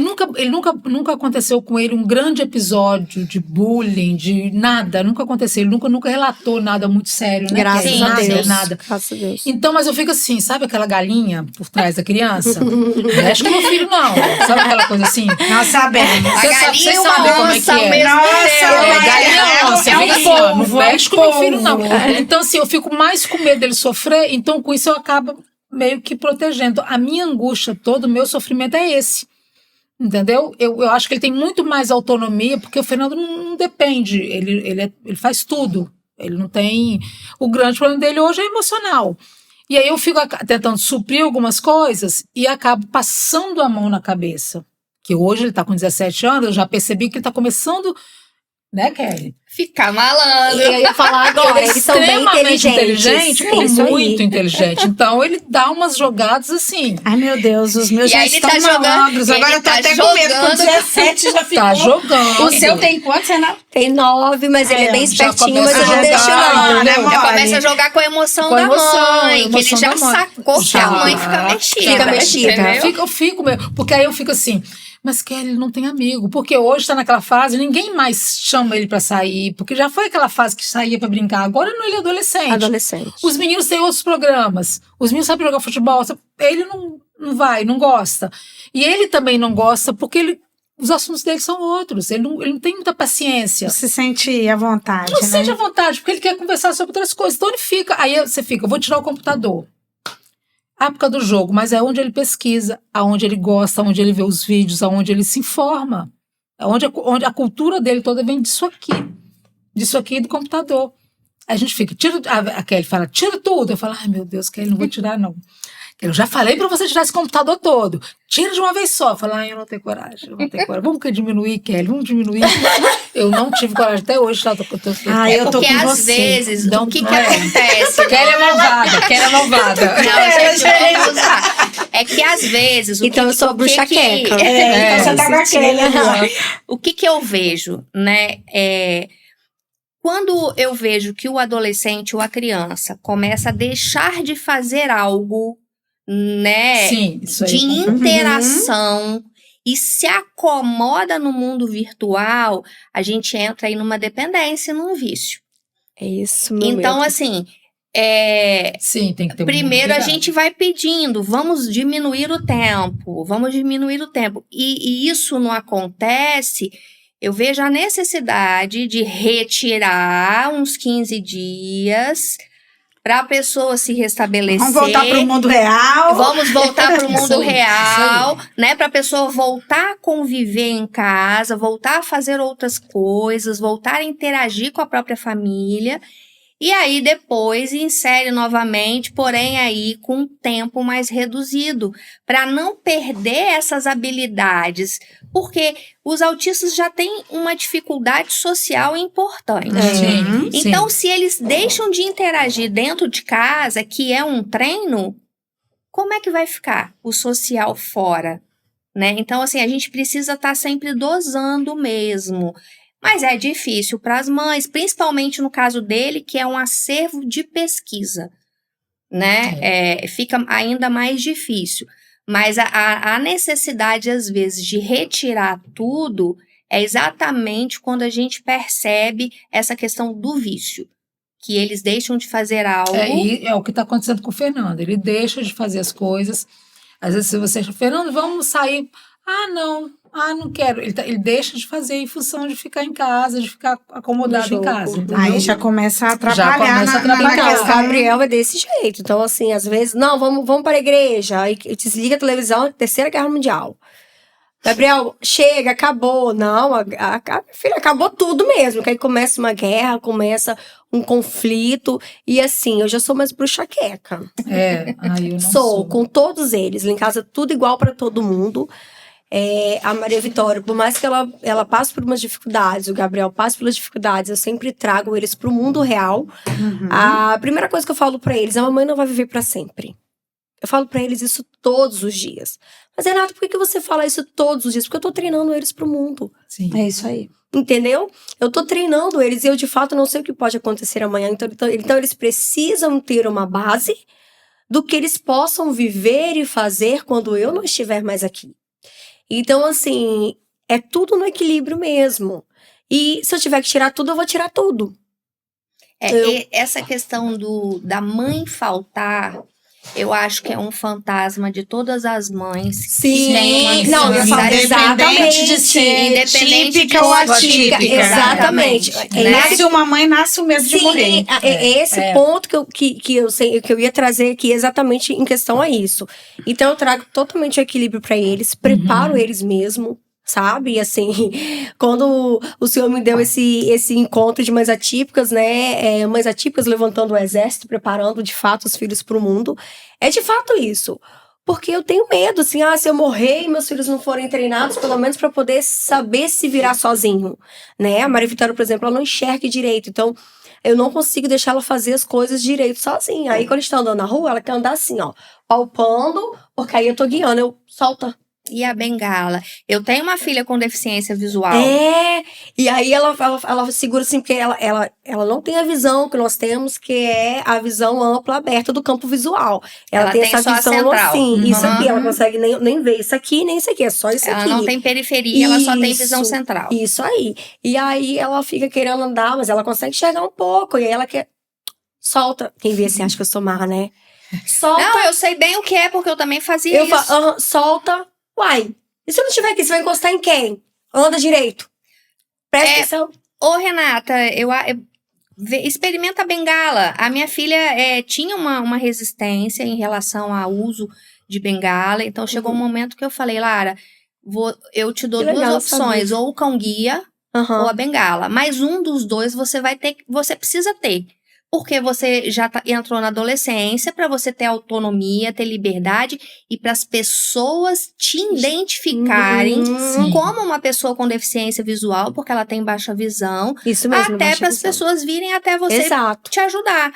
nunca aconteceu com ele um grande episódio de bullying, de nada. Nunca aconteceu. Ele nunca relatou nada muito sério, né? Graças a Deus. Nada. Graças a Deus. Então, mas eu fico assim, sabe aquela galinha por trás da criança? Não mexe com meu filho, não. Sabe aquela coisa assim? Nós sabemos. Vocês sabem como é que é. Nossa, galinha, você fica assim, ó, não mexe com meu filho, não. É. Então, assim, eu fico mais com medo dele sofrer, então com isso eu acabo meio que protegendo. A minha angústia toda, o meu sofrimento é esse. Entendeu? Eu acho que ele tem muito mais autonomia, porque o Fernando não depende, ele faz tudo. Ele não tem... O grande problema dele hoje é emocional. E aí eu fico tentando suprir algumas coisas e acabo passando a mão na cabeça. Que hoje ele tá com 17 anos, eu já percebi que ele tá começando... Né, Kelly? Ficar malandro. Eu ia falar agora, eles são bem inteligentes. Muito inteligente. Então, ele dá umas jogadas assim. Ai, meu Deus, os meus já estão malandros. Agora eu tô até com medo, com 17 já ficou. Tá jogando. O seu tem quantos, Renato? Tem 9, mas ele é bem espertinho, mas começa eu não a deixo jogar, não. né? Já começa a jogar com a emoção da mãe, que ele já sacou que a mãe fica mexida. Fica mexida. Eu fico mesmo. Porque aí eu fico assim... Mas Kelly, ele não tem amigo. Porque hoje tá naquela fase, ninguém mais chama ele pra sair. Porque já foi aquela fase que saía pra brincar. Agora não, ele é adolescente. Os meninos têm outros programas. Os meninos sabem jogar futebol. Ele não vai, não gosta. E ele também não gosta porque os assuntos dele são outros. Ele não tem muita paciência. Você se sente à vontade, Não se sente à vontade, porque ele quer conversar sobre outras coisas. Então ele fica. Aí você fica, eu vou tirar o computador. A época do jogo, mas é onde ele pesquisa, aonde ele gosta, aonde ele vê os vídeos, aonde ele se informa. Onde a cultura dele toda vem disso aqui do computador. Aí a gente fica, a Kelly fala, tira tudo. Eu falo, ai meu Deus, Kelly, não vou tirar não. Eu já falei pra você tirar esse computador todo. Tira de uma vez só. Fala, ai, eu não tenho coragem. Vamos diminuir, Kelly, vamos diminuir. Eu não tive coragem até hoje. Eu tô porque às vezes, o que acontece? Kelly é malvada. Não, gente, vamos usar. É que às vezes... Então eu sou bruxa queca. Então você tá com a Kelly. O que eu vejo, né, quando eu vejo que o adolescente ou a criança começa a deixar de fazer algo, né, sim, isso aí. de interação e se acomoda no mundo virtual, a gente entra aí numa dependência, num vício. É isso, meu Então, medo. assim, sim, tem que ter primeiro a gente vai pedindo, vamos diminuir o tempo. E isso não acontece, eu vejo a necessidade de retirar uns 15 dias para a pessoa se restabelecer. Vamos voltar para o mundo real. Vamos voltar para o mundo Isso aí, real, né? Para a pessoa voltar a conviver em casa, voltar a fazer outras coisas, voltar a interagir com a própria família. E aí depois insere novamente, porém aí com um tempo mais reduzido, para não perder essas habilidades, porque os autistas já têm uma dificuldade social importante. Sim, Então, sim. se eles deixam de interagir dentro de casa, que é um treino, como é que vai ficar o social fora, né? Então, assim, a gente precisa estar sempre dosando mesmo. Mas é difícil para as mães, principalmente no caso dele, que é um acervo de pesquisa, né? Fica ainda mais difícil. Mas a necessidade, às vezes, de retirar tudo é exatamente quando a gente percebe essa questão do vício. Que eles deixam de fazer algo. É o que está acontecendo com o Fernando. Ele deixa de fazer as coisas. Às vezes, se você acha, Fernando, vamos sair. Não quero. Ele deixa de fazer em função de ficar em casa, de ficar acomodado em casa. Entendeu? Aí já começa a atrapalhar começa a atrapalhar. Então, o questão. Gabriel é desse jeito. Então, assim, às vezes, não, vamos para a igreja. Aí desliga a televisão, Terceira Guerra Mundial. Gabriel, chega, acabou. Não, filha, acabou tudo mesmo. Que aí começa uma guerra, começa um conflito. E assim, eu já sou mais bruxaqueca. Eu não Sou, com todos eles. Lá em casa, tudo igual para todo mundo. A Maria Vitória, por mais que ela passe por umas dificuldades, o Gabriel passe pelas dificuldades, eu sempre trago eles pro mundo real. A primeira coisa que eu falo pra eles, a mamãe não vai viver pra sempre. Eu falo pra eles isso todos os dias. Mas, Renato, por que você fala isso todos os dias? Porque eu tô treinando eles pro mundo. Sim. É isso aí. Entendeu? Eu tô treinando eles e eu, de fato, não sei o que pode acontecer amanhã. Então eles precisam ter uma base do que eles possam viver e fazer quando eu não estiver mais aqui. Então, assim, é tudo no equilíbrio mesmo. E se eu tiver que tirar tudo, eu vou tirar tudo. E essa questão da mãe faltar, eu acho que é um fantasma de todas as mães. Sim, que têm uma não, eu falo Independente de ser Independente típica de ou ser atípica. Exatamente. Nasce uma mãe, nasce o medo de morrer. Esse ponto que eu ia trazer aqui exatamente em questão a isso. Então eu trago totalmente o equilíbrio para eles, preparo eles mesmo, sabe? E assim, quando o senhor me deu esse encontro de mães atípicas, né? Mães atípicas levantando o exército, preparando de fato os filhos para o mundo, é de fato isso. Porque eu tenho medo, assim, se eu morrer e meus filhos não forem treinados, pelo menos para poder saber se virar sozinho, né? A Maria Vitória, por exemplo, ela não enxerga direito, então eu não consigo deixar ela fazer as coisas direito sozinha. Aí quando a gente tá andando na rua, ela quer andar assim, ó, palpando, porque aí eu tô guiando, eu solta. E a bengala? Eu tenho uma filha com deficiência visual. E aí ela segura assim, porque ela não tem a visão que nós temos, que é a visão ampla, aberta do campo visual. Ela tem essa só a visão central. assim, isso aqui, ela consegue nem ver isso aqui, nem isso aqui, é só isso Ela aqui. não tem periferia, ela só tem visão central. Isso aí. E aí ela fica querendo andar, mas ela consegue enxergar um pouco, e aí ela quer... Solta. Quem vê assim, acha que eu sou má, né? Solta. Não, eu sei bem o que é, porque eu também fazia isso. Solta. Uai, e se eu não estiver aqui, você vai encostar em quem? Anda direito. Presta atenção. Ô, Renata, experimenta a bengala. A minha filha tinha uma resistência em relação ao uso de bengala. Então, chegou um momento que eu falei, Lara, eu te dou duas opções. Ou o cão-guia, ou a bengala. Mas um dos dois você precisa ter. Porque você já entrou na adolescência, para você ter autonomia, ter liberdade e para as pessoas te identificarem como uma pessoa com deficiência visual, porque ela tem baixa visão. Isso mesmo. Até para as pessoas virem até você te ajudar.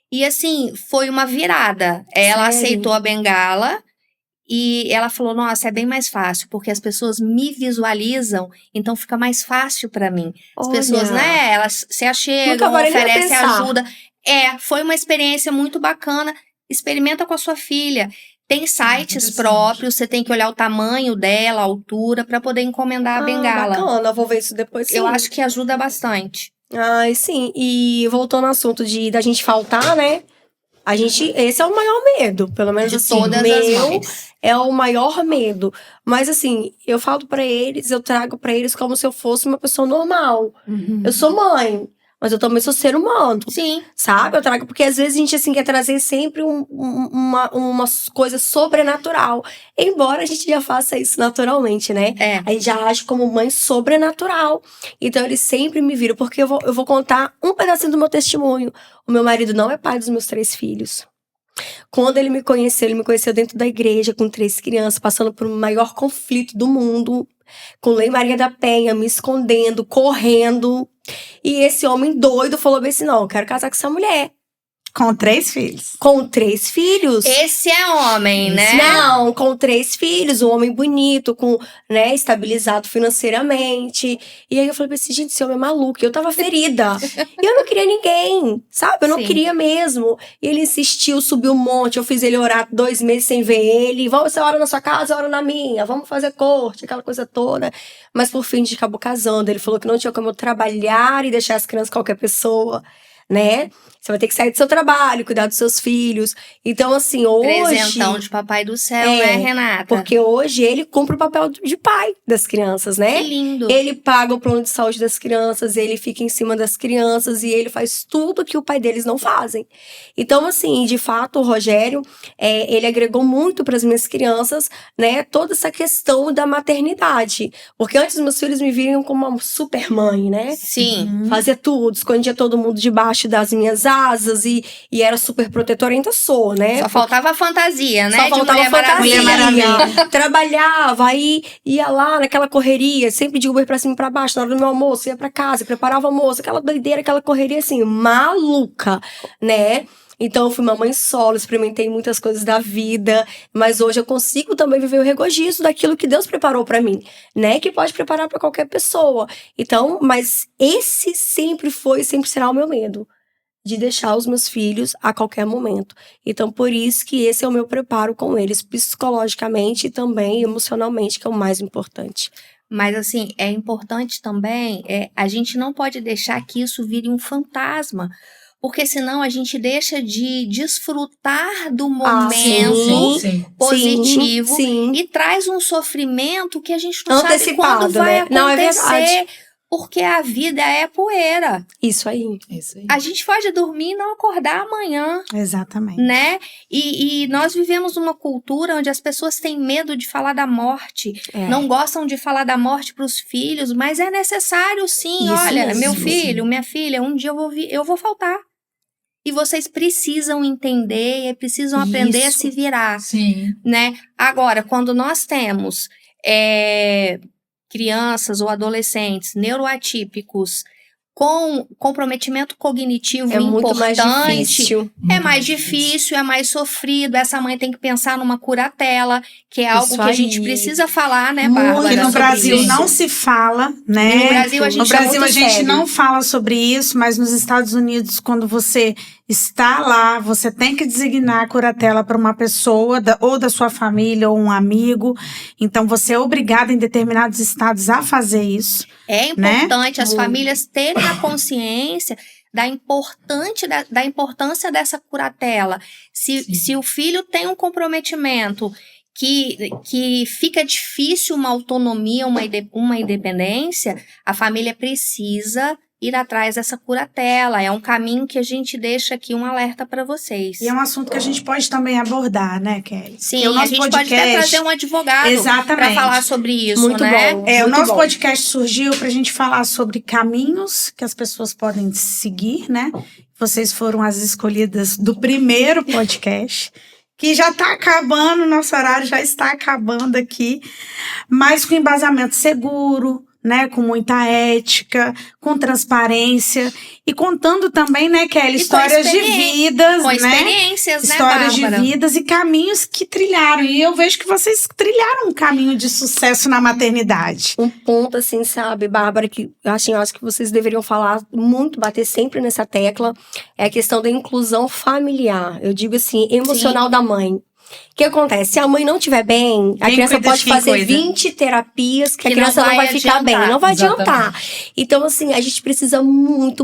E assim, foi uma virada. Ela aceitou a bengala e ela falou, nossa, é bem mais fácil, porque as pessoas me visualizam, então fica mais fácil para mim. As pessoas, né, elas se achegam, oferecem ajuda. Foi uma experiência muito bacana. Experimenta com a sua filha. Tem sites próprios, você tem que olhar o tamanho dela, a altura, para poder encomendar a bengala. Bacana, eu vou ver isso depois. Sim. Eu acho que ajuda bastante. Ai, sim. E voltando ao assunto da gente faltar, né? Esse é o maior medo, pelo menos de assim, todas as mães. É o maior medo. Mas assim, eu falo pra eles, eu trago pra eles como se eu fosse uma pessoa normal. Eu sou mãe. mas eu também sou ser humano. Sim. Sabe? Eu trago, porque às vezes a gente, assim, quer trazer sempre uma coisa sobrenatural. Embora a gente já faça isso naturalmente, né? A gente já age como mãe sobrenatural. Então, eles sempre me viram, porque eu vou contar um pedacinho do meu testemunho. O meu marido não é pai dos meus 3 filhos. Quando ele me conheceu dentro da igreja, com 3 crianças, passando por um maior conflito do mundo, com Lei Maria da Penha, me escondendo, correndo. E esse homem doido falou bem assim, não, eu quero casar com essa mulher. Com 3 filhos. Com 3 filhos. Esse é homem, né? Não, com 3 filhos, um homem bonito, né, estabilizado financeiramente. E aí eu falei assim, gente, esse homem é maluco. E eu tava ferida. E eu não queria ninguém, sabe? Eu não queria mesmo. E ele insistiu, subiu um monte. Eu fiz ele orar 2 meses sem ver ele. Vamos, você ora na sua casa, eu oro na minha. Vamos fazer corte, aquela coisa toda. Mas por fim, a gente acabou casando. Ele falou que não tinha como eu trabalhar e deixar as crianças com qualquer pessoa, né? Você vai ter que sair do seu trabalho, cuidar dos seus filhos. Então, assim, hoje... Presentão de papai do céu, né, Renata? Porque hoje ele cumpre o papel de pai das crianças, né? Que lindo. Ele paga o plano de saúde das crianças, ele fica em cima das crianças e ele faz tudo que o pai deles não fazem. Então, assim, de fato, o Rogério, ele agregou muito para as minhas crianças, né? Toda essa questão da maternidade. Porque antes meus filhos me viam como uma super mãe, né? Sim. Fazia tudo, escondia todo mundo debaixo das minhas asas e era super protetora, ainda sou, né? Só faltava fantasia, né? Só faltava de Mulher fantasia. Maravilha. Trabalhava, aí ia lá naquela correria, sempre de Uber pra cima e pra baixo, na hora do meu almoço, ia pra casa, preparava almoço, aquela doideira, aquela correria assim, maluca, né? Então, eu fui uma mãe solo, experimentei muitas coisas da vida, mas hoje eu consigo também viver o regozijo daquilo que Deus preparou pra mim, né? Que pode preparar pra qualquer pessoa. Então, mas esse sempre foi, sempre será o meu medo, de deixar os meus filhos a qualquer momento. Então, por isso que esse é o meu preparo com eles, psicologicamente e também emocionalmente, que é o mais importante. Mas, assim, é importante também, a gente não pode deixar que isso vire um fantasma, porque senão a gente deixa de desfrutar do momento positivo sim. e traz um sofrimento que a gente não sabe Antecipado, quando vai né? acontecer. Não, é verdade. Porque a vida é poeira. Isso aí. A gente pode dormir e não acordar amanhã. Exatamente. Né? E nós vivemos numa cultura onde as pessoas têm medo de falar da morte. Não gostam de falar da morte para os filhos, mas é necessário sim. Isso Olha, mesmo, meu filho, minha filha, um dia eu vou faltar. E vocês precisam entender, precisam aprender a se virar. Sim. Né? Agora, quando nós temos crianças ou adolescentes neuroatípicos com comprometimento cognitivo é importante, muito mais difícil. É mais difícil, é mais sofrido. Essa mãe tem que pensar numa curatela, que é algo Isso que a gente aí. precisa falar, né, Bárbara? Que no sobre Brasil isso. não se fala, né? No Brasil a gente No Brasil é a muito gente sério. não fala sobre isso, mas nos Estados Unidos, quando você está lá, você tem que designar a curatela para uma pessoa, ou da sua família, ou um amigo. Então, você é obrigado em determinados estados a fazer isso. É importante as Muito. famílias terem a consciência da importância dessa curatela. Se o filho tem um comprometimento que fica difícil uma autonomia, uma independência, a família precisa ir atrás dessa curatela. É um caminho que a gente deixa aqui um alerta para vocês. E é um assunto que a gente pode também abordar, né, Kelly? Sim, Porque o a nosso gente pode até podcast- trazer um advogado Exatamente. para falar sobre isso, Muito né? bom. O Muito nosso bom. podcast surgiu para a gente falar sobre caminhos que as pessoas podem seguir, né? Vocês foram as escolhidas do primeiro podcast, que já está acabando, nosso horário já está acabando aqui, mas com embasamento seguro, né? Com muita ética, com transparência e contando também, né, Kelly, E com histórias de vidas, Com né? experiências, né, Histórias de Bárbara? vidas e caminhos que trilharam. E eu vejo que vocês trilharam um caminho de sucesso na maternidade. Um ponto, assim, sabe, Bárbara, que eu acho que vocês deveriam falar muito, bater sempre nessa tecla, é a questão da inclusão familiar. Eu digo assim, emocional da mãe. O que acontece? Se a mãe não estiver bem, a Quem criança cuida de pode quem fazer cuida? 20 terapias que a Que criança não não vai vai ficar adiantar. bem, não vai Exatamente. adiantar. Então, assim, a gente precisa muito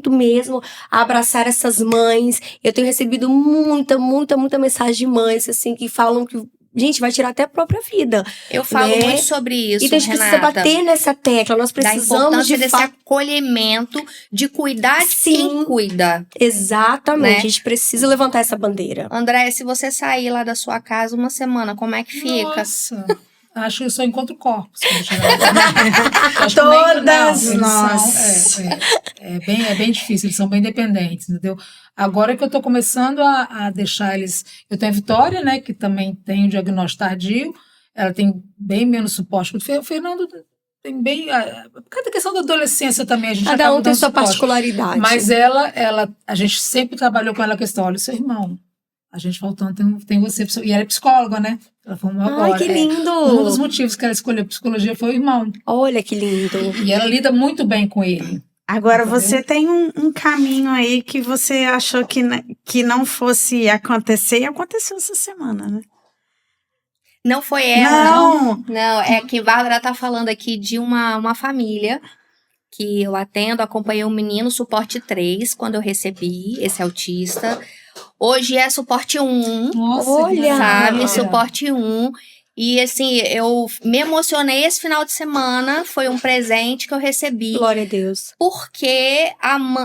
mesmo abraçar essas mães. Eu tenho recebido muita mensagem de mães, assim, que falam que gente, vai tirar até a própria vida. Eu falo né? muito sobre isso, Então a gente precisa Renata, bater nessa tecla. Nós da precisamos importância de desse fato. acolhimento, de cuidar de Sim. quem cuida. Exatamente. Né? A gente precisa levantar essa bandeira. André, se você sair lá da sua casa uma semana, como é que fica? Nossa, acho que eu só encontro corpos. quando chegar lá. Acho que nem- Todas eles nós. é bem difícil, eles são bem dependentes, entendeu? Agora que eu tô começando a deixar eles... Eu tenho a Vitória, né, que também tem o diagnóstico tardio, ela tem bem menos suporte. O Fernando tem bem... Por causa da questão da adolescência também, a gente Cada acaba um tem dando sua suporte. particularidade. Mas a gente sempre trabalhou com ela a questão, olha, o seu irmão, a gente faltando, tem você. E ela é psicóloga, né? Ela formou agora. Ai, que lindo! Um dos motivos que ela escolheu psicologia foi o irmão. Olha que lindo. E ela lida muito bem com ele. Agora, Entendeu? você tem um caminho aí que você achou que não fosse acontecer e aconteceu essa semana, né? Não foi ela, não. Não! Não, é que Bárbara tá falando aqui de uma família que eu atendo, acompanhei um menino, suporte 3, quando eu recebi esse autista. Hoje é suporte 1, Nossa, Olha! que sabe? maravilha. Suporte 1. E assim, eu me emocionei esse final de semana, foi um presente que eu recebi. Glória a Deus. Porque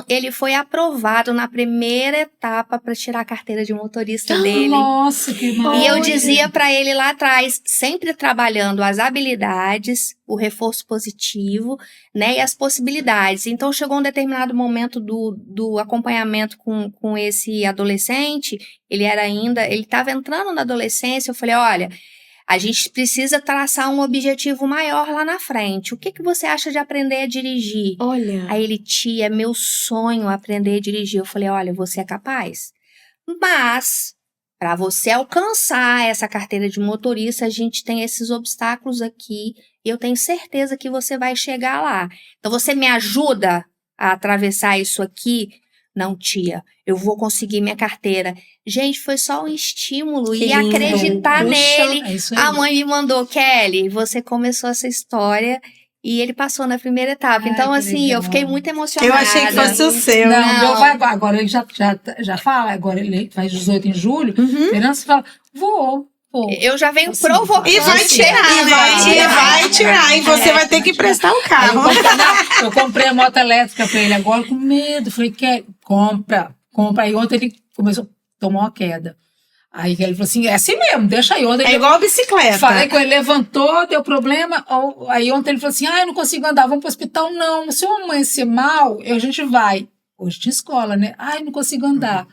ele foi aprovado na primeira etapa para tirar a carteira de motorista dele. Nossa, que E maravilha. eu dizia para ele lá atrás, sempre trabalhando as habilidades, o reforço positivo, né, e as possibilidades. Então chegou um determinado momento do acompanhamento com esse adolescente, ele estava entrando na adolescência, eu falei, olha, a gente precisa traçar um objetivo maior lá na frente. O que você acha de aprender a dirigir? Olha. Aí ele, tia, é meu sonho aprender a dirigir. Eu falei, olha, você é capaz. Mas, para você alcançar essa carteira de motorista, a gente tem esses obstáculos aqui. E eu tenho certeza que você vai chegar lá. Então, você me ajuda a atravessar isso aqui? Não, tia, eu vou conseguir minha carteira. Gente, foi só um estímulo Que e lindo. acreditar Puxa, nele. É isso aí. A mãe me mandou, Kelly, você começou essa história e ele passou na primeira etapa. Ai, então, que assim, legal. eu fiquei muito emocionada. Eu achei que fosse o seu. Não, Não. meu vai agora ele já fala, agora ele faz 18 em julho. Uhum. Fernando fala, vou. Eu já venho Assim, provocando. E vai tirar, chegar, né? E vai tirar. E você vai ter que prestar o Aí carro. eu comprei a moto elétrica pra ele agora com medo. Falei, compra. Aí ontem ele começou a tomar uma queda. Aí ele falou assim, é assim mesmo, deixa aí. Ontem É igual a bicicleta. falei com ele, levantou, deu problema. Aí ontem ele falou assim, eu não consigo andar, vamos pro hospital. Não, se eu amanhecer mal, a gente vai. Hoje tinha escola, né? Não consigo andar.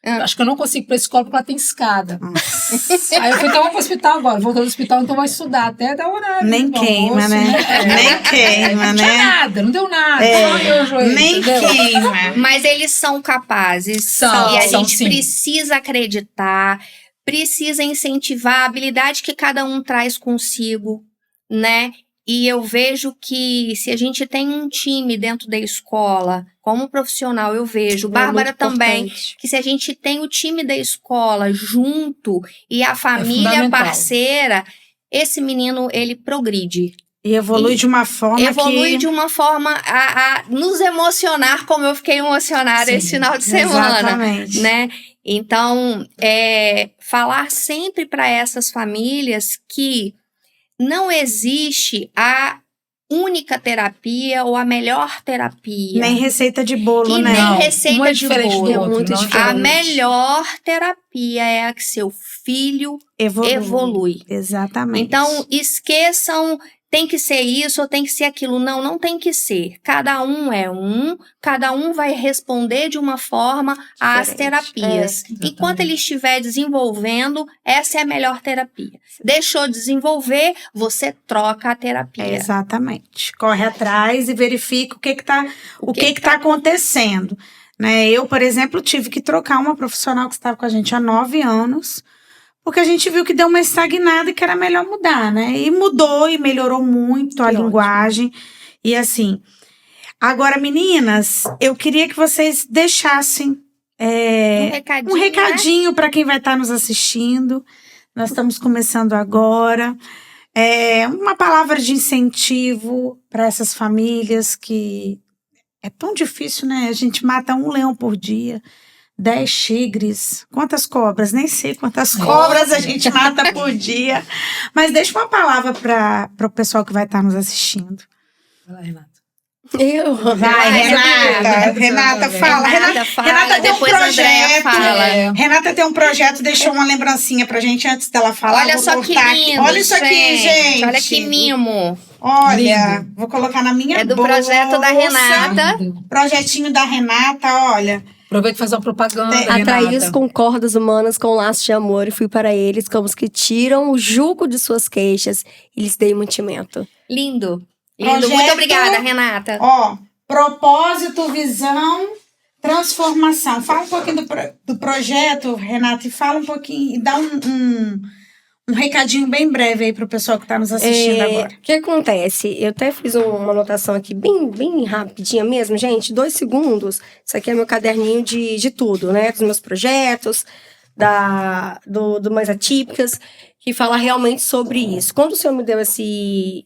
Acho que eu não consigo ir pra escola porque ela tem escada. Aí eu falei, então vamos pro hospital agora. Voltou do hospital, então vai estudar até dar horário. Nem do queima, almoço, né? Nem queima, Não tinha né? nada, não deu nada. É, Só eu joelho, nem entendeu? queima. Mas eles são capazes. São, e a são, gente sim. precisa acreditar, precisa incentivar a habilidade que cada um traz consigo, né? E eu vejo que se a gente tem um time dentro da escola, como profissional, eu vejo, Bárbara muito também, importante. que se a gente tem o time da escola junto e a família fundamental. parceira, esse menino, ele progride. E evolui de uma forma Evolui que... de uma forma a nos emocionar, como eu fiquei emocionada Sim, esse final de semana, Exatamente. né? Então, falar sempre para essas famílias que não existe a única terapia ou a melhor terapia. Nem receita de bolo, E né? nem Não, receita um é de diferente bolo. do outro. Muito não é diferente. A melhor terapia é a que seu filho evolui. Exatamente. Então, esqueçam, tem que ser isso ou tem que ser aquilo. Não, não tem que ser. Cada um é cada um vai responder de uma forma às Diferente. terapias. exatamente. Enquanto ele estiver desenvolvendo, essa é a melhor terapia. Deixou de desenvolver, você troca a terapia. Exatamente. Corre atrás e verifica o que tá acontecendo. Né? Eu, por exemplo, tive que trocar uma profissional que estava com a gente há 9 anos, porque a gente viu que deu uma estagnada e que era melhor mudar, né? E mudou e melhorou muito a Que ótimo. linguagem. E assim, agora, meninas, eu queria que vocês deixassem um recadinho para quem vai estar nos assistindo. Nós estamos começando agora. Uma palavra de incentivo para essas famílias que é tão difícil, né? A gente mata um leão por dia, 10 tigres, quantas cobras? Nem sei quantas cobras a gente mata por dia. Mas deixa uma palavra para o pessoal que vai estar nos assistindo. Vai lá, Renata. Eu. Vai, Renata, fala. Renata tem um depois a Andréia projeto. fala. Renata tem um projeto, deixou uma lembrancinha pra gente antes dela falar. Olha Vou só que cortar lindo, aqui. Olha isso aqui, gente. Olha que mimo. Olha, vou colocar na minha É do bolsa. projeto da Renata. Projetinho da Renata, olha. Aproveita e faz uma propaganda, Atraí-os Renata. com cordas humanas, com laços de amor, e fui para eles como os que tiram o jugo de suas queixas e lhes dei mantimento. Lindo. Projeto- Muito obrigada, Renata. Ó, propósito, visão, transformação. Fala um pouquinho do projeto, Renata, e fala um pouquinho, e dá um recadinho bem breve aí pro pessoal que tá nos assistindo agora. O que acontece? Eu até fiz uma anotação aqui bem rapidinha mesmo, gente, 2 segundos. Isso aqui é meu caderninho de tudo, né? Dos meus projetos, do Mais Atípicas, que fala realmente sobre isso. Quando o Senhor me deu esse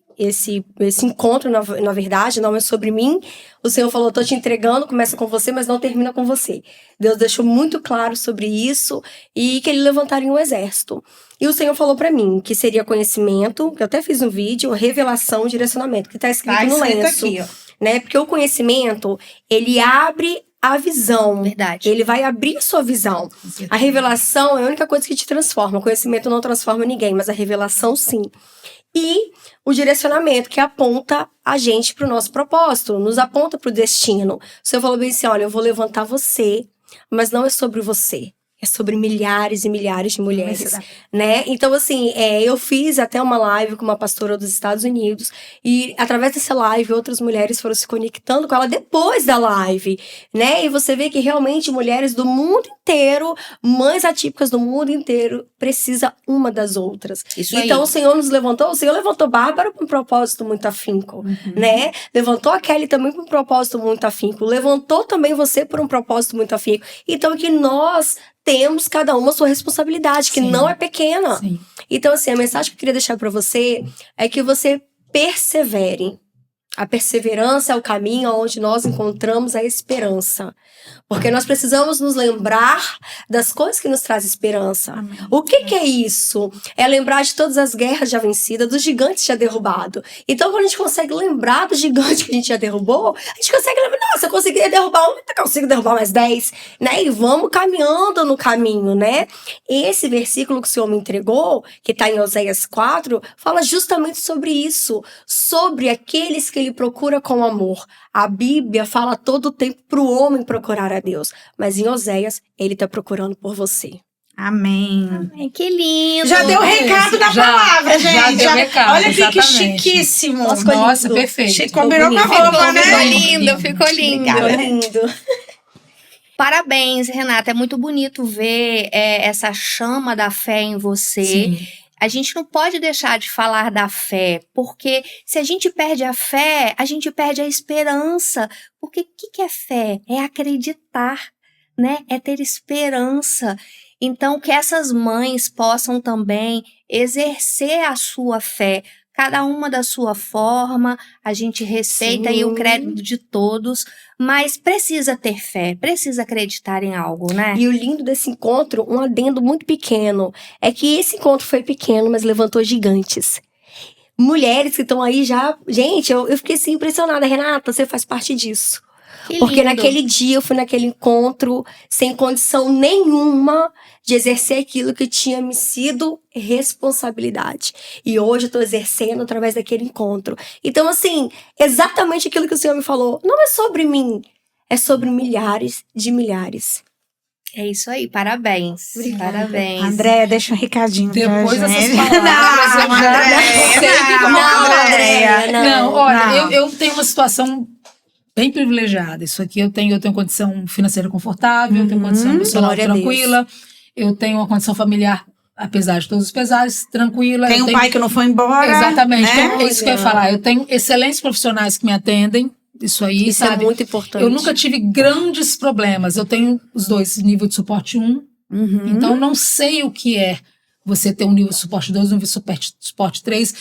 encontro, na verdade, não é sobre mim. O Senhor falou, tô te entregando, começa com você, mas não termina com você. Deus deixou muito claro sobre isso e que ele levantaria um exército. E o Senhor falou pra mim que seria conhecimento, que eu até fiz um vídeo, revelação, direcionamento, que tá escrito no lenço. Aqui, ó. Né? Porque o conhecimento, ele abre a visão. Verdade. Ele vai abrir a sua visão. A revelação é a única coisa que te transforma. O conhecimento não transforma ninguém, mas a revelação sim. E o direcionamento, que aponta a gente para o nosso propósito, nos aponta para o destino. O Senhor falou bem assim, olha, eu vou levantar você, mas não é sobre você. É sobre milhares e milhares de mulheres, né? Então, assim, eu fiz até uma live com uma pastora dos Estados Unidos e, através dessa live, outras mulheres foram se conectando com ela depois da live, né? E você vê que, realmente, mulheres do mundo inteiro, mães atípicas do mundo inteiro, precisam uma das outras. Isso aí. Então, o Senhor nos levantou, o Senhor levantou Bárbara com um propósito muito afinco, né? Levantou a Kelly também com um propósito muito afinco. Levantou também você por um propósito muito afinco. Então, que nós temos cada uma a sua responsabilidade, que Sim. não é pequena. Sim. Então, assim, a mensagem que eu queria deixar pra você é que você persevere. A perseverança é o caminho onde nós encontramos a esperança. Porque nós precisamos nos lembrar das coisas que nos trazem esperança. Amém. O que é isso? É lembrar de todas as guerras já vencidas, dos gigantes já derrubados. Então, quando a gente consegue lembrar do gigante que a gente já derrubou, a gente consegue lembrar, nossa, eu consegui derrubar um, então eu consigo derrubar mais 10, né? E vamos caminhando no caminho, né? Esse versículo que o Senhor me entregou, que está em Oséias 4, fala justamente sobre isso, sobre aqueles que ele procura com amor. A Bíblia fala todo o tempo para o homem procurar a Deus, mas em Oséias, ele está procurando por você. Amém. Ai, que lindo. Já deu o recado da palavra, gente. Já deu o recado, Olha aqui que exatamente. chiquíssimo. Nossa, lindo. perfeito. Combinou com a roupa, né? Ficou lindo, ficou lindo. Obrigada. Lindo. Parabéns, Renata. É muito bonito ver essa chama da fé em você. Sim. A gente não pode deixar de falar da fé, porque se a gente perde a fé, a gente perde a esperança. Porque o que é fé? É acreditar, né? É ter esperança. Então, que essas mães possam também exercer a sua fé, cada uma da sua forma, a gente respeita aí o crédito de todos, mas precisa ter fé, precisa acreditar em algo, né? E o lindo desse encontro, um adendo muito pequeno, é que esse encontro foi pequeno, mas levantou gigantes. Mulheres que estão aí já... Gente, eu fiquei assim impressionada. Renata, você faz parte disso. Que Porque lindo. naquele dia eu fui naquele encontro sem condição nenhuma de exercer aquilo que tinha me sido responsabilidade. E hoje eu tô exercendo através daquele encontro. Então, assim, exatamente aquilo que o Senhor me falou, não é sobre mim, é sobre milhares de milhares. É isso aí, parabéns. Obrigada. Parabéns. André, deixa um recadinho Depois pra dessas gente. palavras, eu já Andréia, sei o que eu vou não, falar. Andréia. Não, olha, Não. eu tenho uma situação bem privilegiada. Isso aqui eu tenho condição financeira confortável, eu tenho condição emocional Glória a Deus. tranquila, eu tenho uma condição familiar, apesar de todos os pesares, tranquila. Tem eu um tenho... pai que não foi embora. Exatamente, né? então, é isso que eu ia falar. Eu tenho excelentes profissionais que me atendem, isso aí, Isso é sabe? muito importante. Eu nunca tive grandes problemas. Eu tenho os dois, nível de suporte 1. Uhum. Então, não sei o que é você ter um nível de suporte 2, um nível de suporte 3,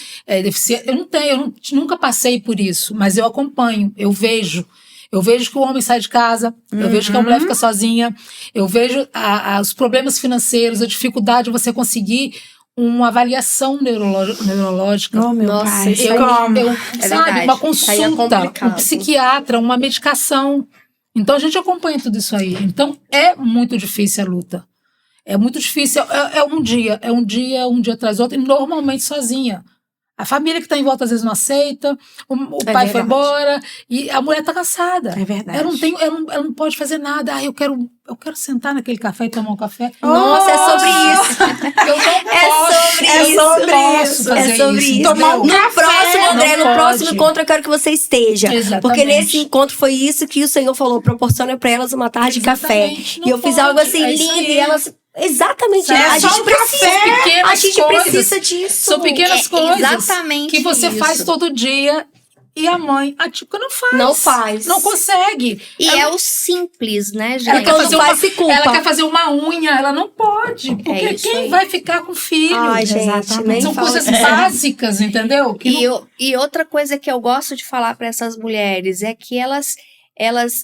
deficiente. Eu nunca passei por isso, mas eu acompanho, eu vejo. Eu vejo que o homem sai de casa, eu vejo que a mulher fica sozinha, eu vejo os problemas financeiros, a dificuldade de você conseguir uma avaliação neurológica. Oh, meu Nossa, pai. isso aí Sabe, verdade. uma Isso aí é consulta, complicado. um psiquiatra, uma medicação. Então a gente acompanha tudo isso aí. Então é muito difícil a luta. É muito difícil. É um dia atrás do outro, e normalmente sozinha. A família que está em volta às vezes não aceita, o pai foi embora e a mulher está cansada. É verdade. Ela não pode fazer nada. Eu quero sentar naquele café e tomar um café. Nossa, é sobre isso. Eu não posso fazer isso. Tomar um No café, próximo, André, no não próximo pode. encontro eu quero que você esteja. Exatamente. Porque nesse encontro foi isso que o Senhor falou, proporciona para elas uma tarde de café. Exatamente, E eu fiz algo pode, assim é isso lindo aí. e elas... Exatamente, É a só gente um precisa. café. A gente Pequenas precisa coisas. disso. São pequenas coisas exatamente que você isso. faz todo dia e a mãe, a típica, não faz. Não faz. Não consegue. E Ela- é o simples, né, gente? Ela quer, quando fazer faz, se culpa. ela quer fazer uma unha, ela não pode. Porque isso quem aí. vai ficar com filho? Ai, gente, Exatamente. nem São fala coisas disso. básicas, entendeu? Que não- E outra coisa que eu gosto de falar para essas mulheres é que elas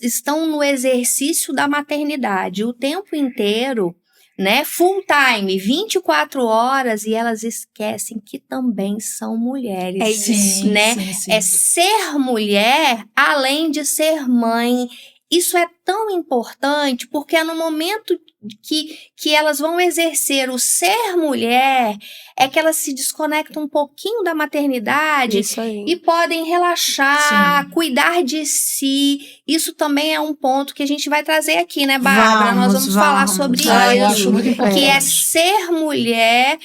estão no exercício da maternidade o tempo inteiro, né? Full time, 24 horas, e elas esquecem que também são mulheres. É isso, né? sim. É ser mulher além de ser mãe. Isso é tão importante porque é no momento que elas vão exercer o ser mulher é que elas se desconectam um pouquinho da maternidade Isso aí. e podem relaxar, Sim. cuidar de si. Isso também é um ponto que a gente vai trazer aqui, né, Bárbara? Nós vamos falar sobre Eu acho isso. muito importante. Que é ser mulher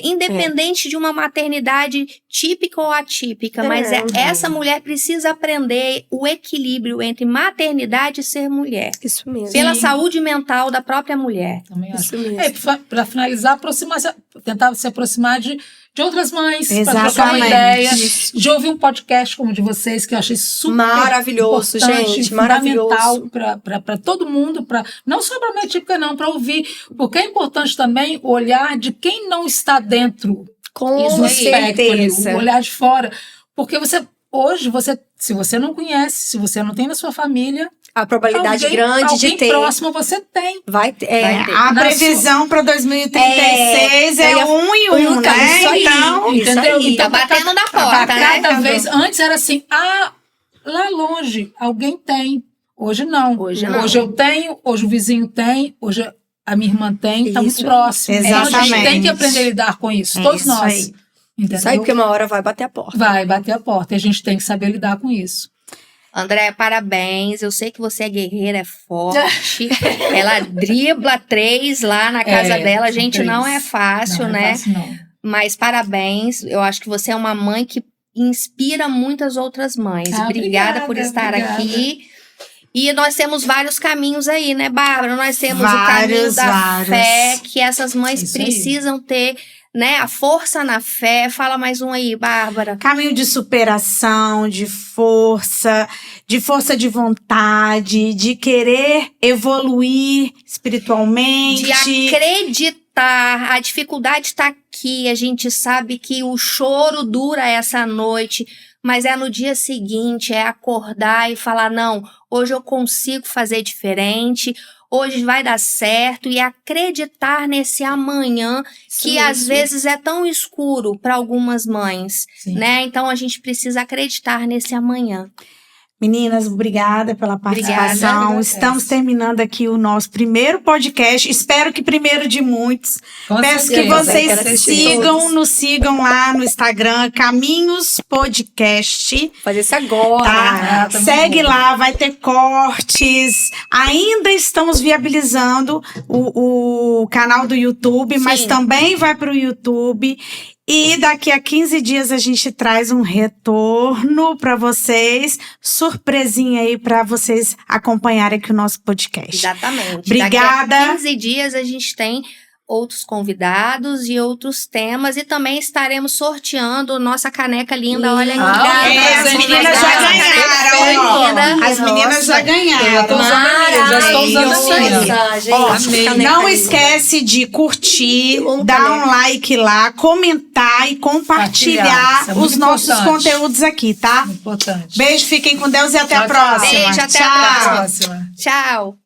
independente de uma maternidade típica ou atípica, mas essa mulher precisa aprender o equilíbrio entre maternidade e ser mulher. Isso mesmo. Pela Sim. saúde mental da própria mulher. Também acho. Isso mesmo. Para finalizar, tentar se aproximar de outras mães, para trocar uma Exatamente. ideia, de ouvir um podcast como o de vocês, que eu achei super Maravilhoso, importante, gente, fundamental maravilhoso. para todo mundo, não só para a mulher típica não, para ouvir, porque é importante também o olhar de quem não está dentro Com do espectro, ali, certeza. o olhar de fora, porque hoje, se você não conhece, se você não tem na sua família, A probabilidade alguém grande de ter. próximo você tem. Vai ter. Vai ter. A Na previsão para 2036 é eu ia- 1 e 1, isso né? aí. Então, Isso Entendeu? aí. Tá batendo na porta, né? Cada vez. Antes era assim, lá longe, alguém tem. Hoje não. Hoje não. Hoje eu tenho, hoje o vizinho tem, hoje a minha irmã tem, tá muito Isso. próximo. Então a gente Exatamente. tem que aprender a lidar com isso. É Todos isso nós. aí. Entendeu? Isso aí, porque uma hora vai bater a porta. Vai bater a porta. E a gente tem que saber lidar com isso. André, parabéns. Eu sei que você é guerreira, é forte. Ela dribla 3 lá na casa dela. Gente, três. não é fácil, Não né? É fácil, não. Mas parabéns. Eu acho que você é uma mãe que inspira muitas outras mães. Obrigada por estar obrigada. aqui. E nós temos vários caminhos aí, né, Bárbara? Nós temos o caminho Vários, da vários. fé, que essas mães Isso aí. precisam ter, né? A força na fé. Fala mais um aí, Bárbara. caminho de superação, de força de vontade, de querer evoluir espiritualmente. De acreditar. A dificuldade está aqui. A gente sabe que o choro dura essa noite, mas é no dia seguinte, é acordar e falar, não, hoje eu consigo fazer diferente, hoje vai dar certo, e acreditar nesse amanhã que às vezes é tão escuro para algumas mães, Sim. né? Então a gente precisa acreditar nesse amanhã. Meninas, obrigada pela participação. Obrigada. Estamos terminando aqui o nosso primeiro podcast. Espero que primeiro de muitos. Com Peço que certeza. vocês Quero assistir nos sigam lá no Instagram, Caminhos Podcast. Fazer isso agora. Tá? tá Segue muito bom. lá, vai ter cortes. Ainda estamos viabilizando o canal do YouTube, mas Sim. também vai para o YouTube. E daqui a 15 dias a gente traz um retorno para vocês, surpresinha aí para vocês acompanharem aqui o nosso podcast. Exatamente. Obrigada. Daqui a 15 dias a gente tem outros convidados e outros temas. E também estaremos sorteando nossa caneca linda. Olha aqui. As meninas já ganharam. As meninas já ganharam. Eu tô usando a minha, já estou usando a minha. Ó, Amei. não esquece de curtir, dar um like lá, comentar e compartilhar Isso é muito os nossos importante. conteúdos aqui, tá? Importante. Beijo, fiquem com Deus e até a Tchau, tchau. próxima. Beijo, até a Tchau. próxima. Próxima. Tchau.